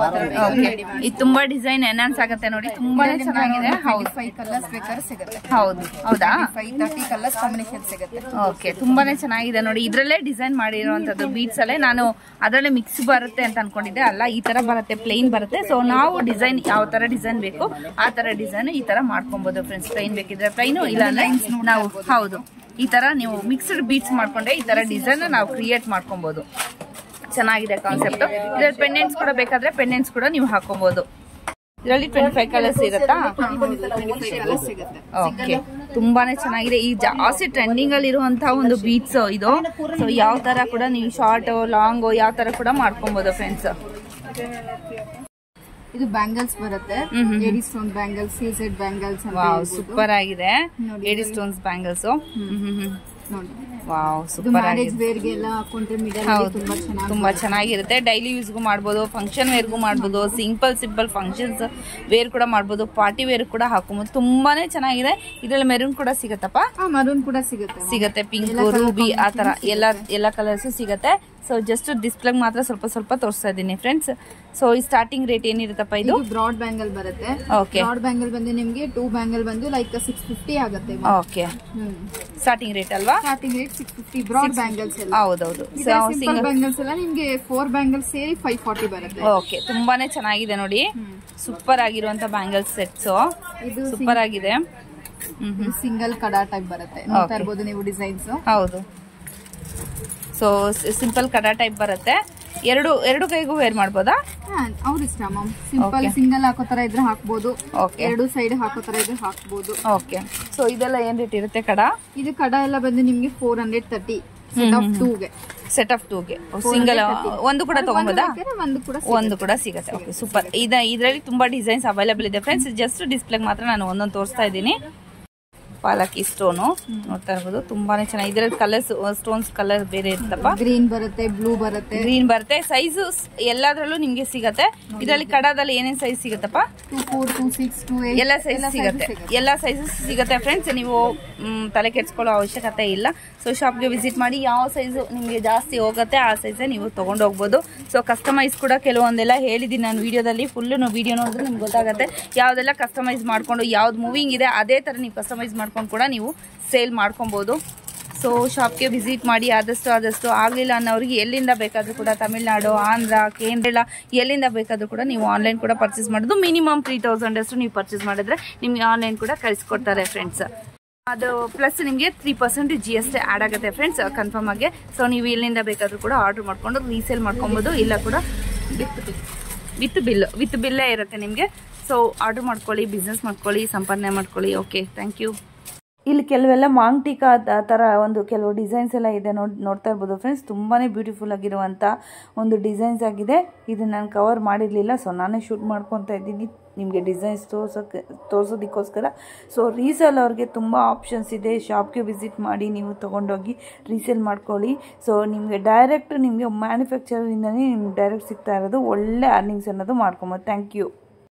ಇದು ತುಂಬಾ ಡಿಸೈನ್ ಎನ್ಹಾನ್ಸ್ ಆಗುತ್ತೆ ನೋಡಿ, ತುಂಬಾನೇ ಚೆನ್ನಾಗಿದೆ. 5 ಕಲರ್ಸ್ ಬೇಕಾದ್ರೆ ಸಿಗುತ್ತೆ. ಹೌದು, ಹೌದಾ? 30 ಕಲರ್ಸ್ ಕಾಂಬಿನೇಷನ್ ಸಿಗುತ್ತೆ. ಓಕೆ, ತುಂಬಾನೇ ಚೆನ್ನಾಗಿದೆ ನೋಡಿ. ಇದ್ರಲ್ಲೇ ಡಿಸೈನ್ ಮಾಡಿರುವಂತದ್ದು ಬೀಟ್ಸ್ ಅಲ್ಲೇ. ನಾನು ಅದರಲ್ಲೇ ಮಿಕ್ಸ್ ಬರುತ್ತೆ ಅಂತ ಅನ್ಕೊಂಡಿದ್ದೆ, ಅಲ್ಲ ಈ ತರ ಬರುತ್ತೆ, ಪ್ಲೇನ್ ಬರುತ್ತೆ. ಸೊ ನಾವು ಡಿಸೈನ್ ಯಾವ ತರ ಡಿಸೈನ್ ಬೇಕು ಆ ತರ ಡಿಸೈನ್ ಈ ತರ ಮಾಡ್ಕೊಬಹುದು ಫ್ರೆಂಡ್ಸ್. ಪ್ಲೈನ್ ಬೇಕಿದ್ರೆ ಪ್ಲೈನು, ಇಲ್ಲ ಅಂದ್ರೆ ನಾವು ಹೌದು ಈ ತರ ನೀವು ಮಿಕ್ಸ್ಡ್ ಬೀಟ್ಸ್ ಮಾಡ್ಕೊಂಡೆ ಈ ತರ ಡಿಸೈನ್ ನಾವು ಕ್ರಿಯೇಟ್ ಮಾಡ್ಕೊಬಹುದು. ಚೆನ್ನಾಗಿದೆ ಕಾನ್ಸೆಪ್ಟ್. ಇದ್ರಲ್ಲಿ ಪೆಂಡೆಂಟ್ಸ್ ಕೂಡ ಬೇಕಾದ್ರೆ ಪೆಂಡೆಂಟ್ಸ್ ಕೂಡ ನೀವು ಹಾಕೊಬಹುದು. ಇದರಲ್ಲಿ 25 ಕಲರ್ಸ್ ಇರುತ್ತಾ? ಓಕೆ, ತುಂಬಾನೇ ಚೆನ್ನಾಗಿದೆ. ಈ ಜಾಸ್ತಿ ಟ್ರೆಂಡಿಂಗ್ ಅಲ್ಲಿ ಇರುವಂತಹ ಒಂದು ಬೀಟ್ಸ್ ಇದು. ಸೊ ಯಾವ ತರ ಕೂಡ ನೀವು ಶಾರ್ಟ್ ಲಾಂಗ್ ಯಾವ ತರ ಕೂಡ ಮಾಡ್ಕೊಬಹುದು ಫ್ರೆಂಡ್ಸ್. ಇದು ಬ್ಯಾಂಗಲ್ಸ್ ಬರುತ್ತೆ. ಏಡಿ ಸ್ಟೋನ್ ಬ್ಯಾಂಗಲ್ಸ್, ಸೀಸೆಡ್ ಬ್ಯಾಂಗಲ್ಸ್. ವಾವ್, ಸೂಪರ್ ಆಗಿದೆ. ಏಡಿ ಸ್ಟೋನ್ಸ್ ಬ್ಯಾಂಗಲ್ಸ್ ನೋಡಿ. ವಾವ್, ಸೂಪರ್ ಆಗಿದೆ. ತುಂಬಾ ಚೆನ್ನಾಗಿರುತ್ತೆ. ಡೈಲಿ ಯೂಸ್ಗೂ ಮಾಡ್ಬೋದು, ಫಂಕ್ಷನ್ ವೇರ್ಗೂ ಮಾಡ್ಬೋದು, ಸಿಂಪಲ್ ಫಂಕ್ಷನ್ಸ್ ವೇರ್ ಕೂಡ ಮಾಡ್ಬೋದು, ಪಾರ್ಟಿ ವೇರ್ ಕೂಡ ಹಾಕೋಬಹುದು. ತುಂಬಾನೇ ಚೆನ್ನಾಗಿದೆ. ಇದ್ರಲ್ಲಿ ಮೆರೂನ್ ಕೂಡ ಸಿಗತ್ತಪ್ಪ? ಮರೂನ್ ಕೂಡ ಸಿಗುತ್ತೆ. ಪಿಂಕ್, ರೂಬಿ ಆ ತರ ಎಲ್ಲ ಕಲರ್ಸ್ ಸಿಗತ್ತೆ. ಸೊ ಜಸ್ಟ್ ಡಿಸ್ಪ್ಲೇ ಮಾತ್ರ ಸ್ವಲ್ಪ ತೋರಿಸ್ತಾ ಇದ್ದೀನಿ ಫ್ರೆಂಡ್ಸ್. ಸೊ ಈ ಸ್ಟಾರ್ಟಿಂಗ್ ರೇಟ್ ಏನಿರುತ್ತಪ್ಪ? ಇದು ಬ್ರಾಡ್ ಬ್ಯಾಂಗಲ್ ಬರುತ್ತೆ. ಓಕೆ, ಬ್ರಾಡ್ ಬ್ಯಾಂಗಲ್ ಬಂದು ನಿಮ್ಗೆ 2 ಬ್ಯಾಂಗಲ್ ಬಂದು ಲೈಕ್ 650 ಆಗುತ್ತೆ. ಓಕೆ, ಸ್ಟಾರ್ಟಿಂಗ್ ರೇಟ್ ಅಲ್ವಾ? ಸ್ಟಾರ್ಟಿಂಗ್ ರೇಟ್ 650 ಬ್ರಾಡ್ ಬ್ಯಾಂಗಲ್ಸ್ ಎಲ್ಲ. ಹೌದೌದು. ಸಿಂಗಲ್ ಬ್ಯಾಂಗಲ್ಸ್ ಎಲ್ಲ ನಿಮ್ಗೆ 4 ಬ್ಯಾಂಗಲ್ಸ್ ಸೇರಿ 540 ಬರುತ್ತೆ. ಓಕೆ, ತುಂಬಾನೇ ಚೆನ್ನಾಗಿದೆ ನೋಡಿ. ಸೂಪರ್ ಆಗಿರುವಂತ ಬ್ಯಾಂಗಲ್ಸ್ ಸೆಟ್ಸ್, ಇದು ಸೂಪರ್ ಆಗಿದೆ. ಸಿಂಗಲ್ ಕಡಾ ಟೈಪ್ ಬರುತ್ತೆ. ನೋಡ್ತಾ ಇರಬಹುದು ನೀವು ಡಿಸೈನ್ಸ್. ಹೌದು. ಸೊ ಸಿಂಪಲ್ ಕಡಾ ಟೈಪ್ ಬರುತ್ತೆ. ಎರಡು ಕೈಗೂ ವೇರ್ ಮಾಡ್ಬೋದಾ? ಅವ್ರ ಇಷ್ಟ ಮ್ಯಾಮ್. ಸಿಂಪಲ್ ಸಿಂಗಲ್ ಹಾಕೋ ತರ ಇದ್ರೆ ಹಾಕ್ಬೋದು, ಎರಡು ಸೈಡ್ ಹಾಕೋ ತರ ಇದ್ರೆ ಹಾಕ್ಬೋದು. ಓಕೆ, ಸೊ ಇದೆಲ್ಲ ಏನ್ ರೇಟ್ ಇರುತ್ತೆ ಕಡಾ? ಇದು ಕಡಾ ಎಲ್ಲ ಬಂದು ನಿಮ್ಗೆ 430 ಸೆಟ್ ಆಫ್ 2ಗೆ. ಸಿಂಗಲ್ ಒಂದು ಕೂಡ ತಗೊಬೋದಾ? ಒಂದು ಕೂಡ ಸಿಗುತ್ತೆ. Okay, super. ಇದರಲ್ಲಿ ತುಂಬಾ ಡಿಸೈನ್ಸ್ ಅವೈಲೇಬಲ್ ಇದೆ ಫ್ರೆಂಡ್ಸ್. ಜಸ್ಟ್ ಡಿಸ್ಪ್ಲೇ ಮಾತ್ರ ನಾನು ಒಂದೊಂದು ತೋರಿಸ್ತಾ ಇದ್ದೀನಿ. ಪಾಲಕಿ ಸ್ಟೋನು ನೋಡ್ತಾ ಇರ್ಬೋದು, ತುಂಬಾನೇ ಚೆನ್ನಾಗಿ. ಇದರಲ್ಲಿ ಕಲರ್ಸ್ ಸ್ಟೋನ್ಸ್ ಕಲರ್ ಬೇರೆ ಇರ್ತಪ್ಪ. ಗ್ರೀನ್ ಬರುತ್ತೆ, ಬ್ಲೂ ಬರುತ್ತೆ, ಗ್ರೀನ್ ಬರುತ್ತೆ. ಸೈಜು ಎಲ್ಲಾದ್ರಲ್ಲೂ ನಿಮ್ಗೆ ಸಿಗತ್ತೆ. ಇದರಲ್ಲಿ ಕಡಾದಲ್ಲಿ ಏನೇನ್ ಸೈಜ್ ಸಿಗತ್ತಪ್ಪ? 2, 4, 2, 6, 2, 8 ಎಲ್ಲ ಸೈಜ್ ಸಿಗತ್ತೆ. ಎಲ್ಲ ಸೈಜಸ್ ಸಿಗುತ್ತೆ ಫ್ರೆಂಡ್ಸ್. ನೀವು ತಲೆ ಕೆಡ್ಸ್ಕೊಳ್ಳೋ ಅವಶ್ಯಕತೆ ಇಲ್ಲ. ಸೊ ಶಾಪ್ಗೆ ವಿಸಿಟ್ ಮಾಡಿ, ಯಾವ ಸೈಜು ನಿಮಗೆ ಜಾಸ್ತಿ ಹೋಗುತ್ತೆ ಆ ಸೈಜೇ ನೀವು ತೊಗೊಂಡು ಹೋಗ್ಬೋದು. ಸೊ ಕಸ್ಟಮೈಸ್ ಕೂಡ ಕೆಲವೊಂದೆಲ್ಲ ಹೇಳಿದ್ದೀನಿ ನಾನು ವಿಡಿಯೋದಲ್ಲಿ. ಫುಲ್ಲು ವಿಡಿಯೋ ನೋಡಿದ್ರೆ ನಿಮ್ಗೆ ಗೊತ್ತಾಗುತ್ತೆ ಯಾವುದೆಲ್ಲ ಕಸ್ಟಮೈಸ್ ಮಾಡ್ಕೊಂಡು ಯಾವ್ದು ಮೂವಿಂಗ್ ಇದೆ ಅದೇ ಥರ ನೀವು ಕಸ್ಟಮೈಸ್ ಮಾಡ್ಕೊಂಡು ಕೂಡ ನೀವು ಸೇಲ್ ಮಾಡ್ಕೊಬೋದು. ಸೊ ಶಾಪ್ಗೆ ವಿಸಿಟ್ ಮಾಡಿ. ಆದಷ್ಟು ಆಗಲಿಲ್ಲ ಅನ್ನೋರಿಗೆ ಎಲ್ಲಿಂದ ಬೇಕಾದರೂ ಕೂಡ, ತಮಿಳ್ನಾಡು, ಆಂಧ್ರ, ಕೇರಳ, ಎಲ್ಲಿಂದ ಬೇಕಾದರೂ ಕೂಡ ನೀವು ಆನ್ಲೈನ್ ಕೂಡ ಪರ್ಚೇಸ್ ಮಾಡೋದು. ಮಿನಿಮಮ್ 3000 ಅಷ್ಟು ನೀವು ಪರ್ಚೇಸ್ ಮಾಡಿದ್ರೆ ನಿಮಗೆ ಆನ್ಲೈನ್ ಕೂಡ ಕಳಿಸ್ಕೊಡ್ತಾರೆ ಫ್ರೆಂಡ್ಸ್. ಅದು ಪ್ಲಸ್ ನಿಮಗೆ 3% GST ಆ್ಯಡ್ ಆಗುತ್ತೆ ಫ್ರೆಂಡ್ಸ್ ಕನ್ಫರ್ಮ್ ಆಗಿ. ಸೊ ನೀವು ಎಲ್ಲಿಂದ ಬೇಕಾದರೂ ಕೂಡ ಆರ್ಡರ್ ಮಾಡ್ಕೊಂಡು ರೀಸೇಲ್ ಮಾಡ್ಕೊಬೋದು. ಇಲ್ಲ ಕೂಡ ವಿತ್ ಬಿಲ್ಲೇ ಇರುತ್ತೆ ನಿಮಗೆ. ಸೊ ಆರ್ಡರ್ ಮಾಡ್ಕೊಳ್ಳಿ, ಬಿಸ್ನೆಸ್ ಮಾಡ್ಕೊಳ್ಳಿ, ಸಂಪಾದನೆ ಮಾಡ್ಕೊಳ್ಳಿ. Okay, thank you. ಇಲ್ಲಿ ಕೆಲವೆಲ್ಲ ಮಾಂಗ್ಟಿಕಾ ಥರ ಒಂದು ಕೆಲವು ಡಿಸೈನ್ಸ್ ಎಲ್ಲ ಇದೆ, ನೋಡ್ತಾ ಇರ್ಬೋದು ಫ್ರೆಂಡ್ಸ್. ತುಂಬಾ ಬ್ಯೂಟಿಫುಲ್ ಆಗಿರುವಂಥ ಒಂದು ಡಿಸೈನ್ಸ್ ಆಗಿದೆ. ಇದನ್ನು ನಾನು ಕವರ್ ಮಾಡಿರಲಿಲ್ಲ, ಸೊ ನಾನೇ ಶೂಟ್ ಮಾಡ್ಕೊತಾ ಇದ್ದೀನಿ ನಿಮಗೆ ಡಿಸೈನ್ಸ್ ತೋರಿಸೋದಕ್ಕೋಸ್ಕರ. ಸೊ ರೀಸೇಲ್ ಅವ್ರಿಗೆ ತುಂಬ ಆಪ್ಷನ್ಸ್ ಇದೆ. ಶಾಪ್ಗೆ ವಿಸಿಟ್ ಮಾಡಿ ನೀವು ತೊಗೊಂಡೋಗಿ ರೀಸೇಲ್ ಮಾಡ್ಕೊಳ್ಳಿ. ಸೊ ನಿಮಗೆ ಡೈರೆಕ್ಟ್ ನಿಮಗೆ ಮ್ಯಾನುಫ್ಯಾಕ್ಚರಿಂದನೇ ನಿಮ್ಗೆ ಡೈರೆಕ್ಟ್ ಸಿಗ್ತಾ ಇರೋದು. ಒಳ್ಳೆ ಅರ್ನಿಂಗ್ಸ್ ಅನ್ನೋದು ಮಾಡ್ಕೊಬೋದು. Thank you.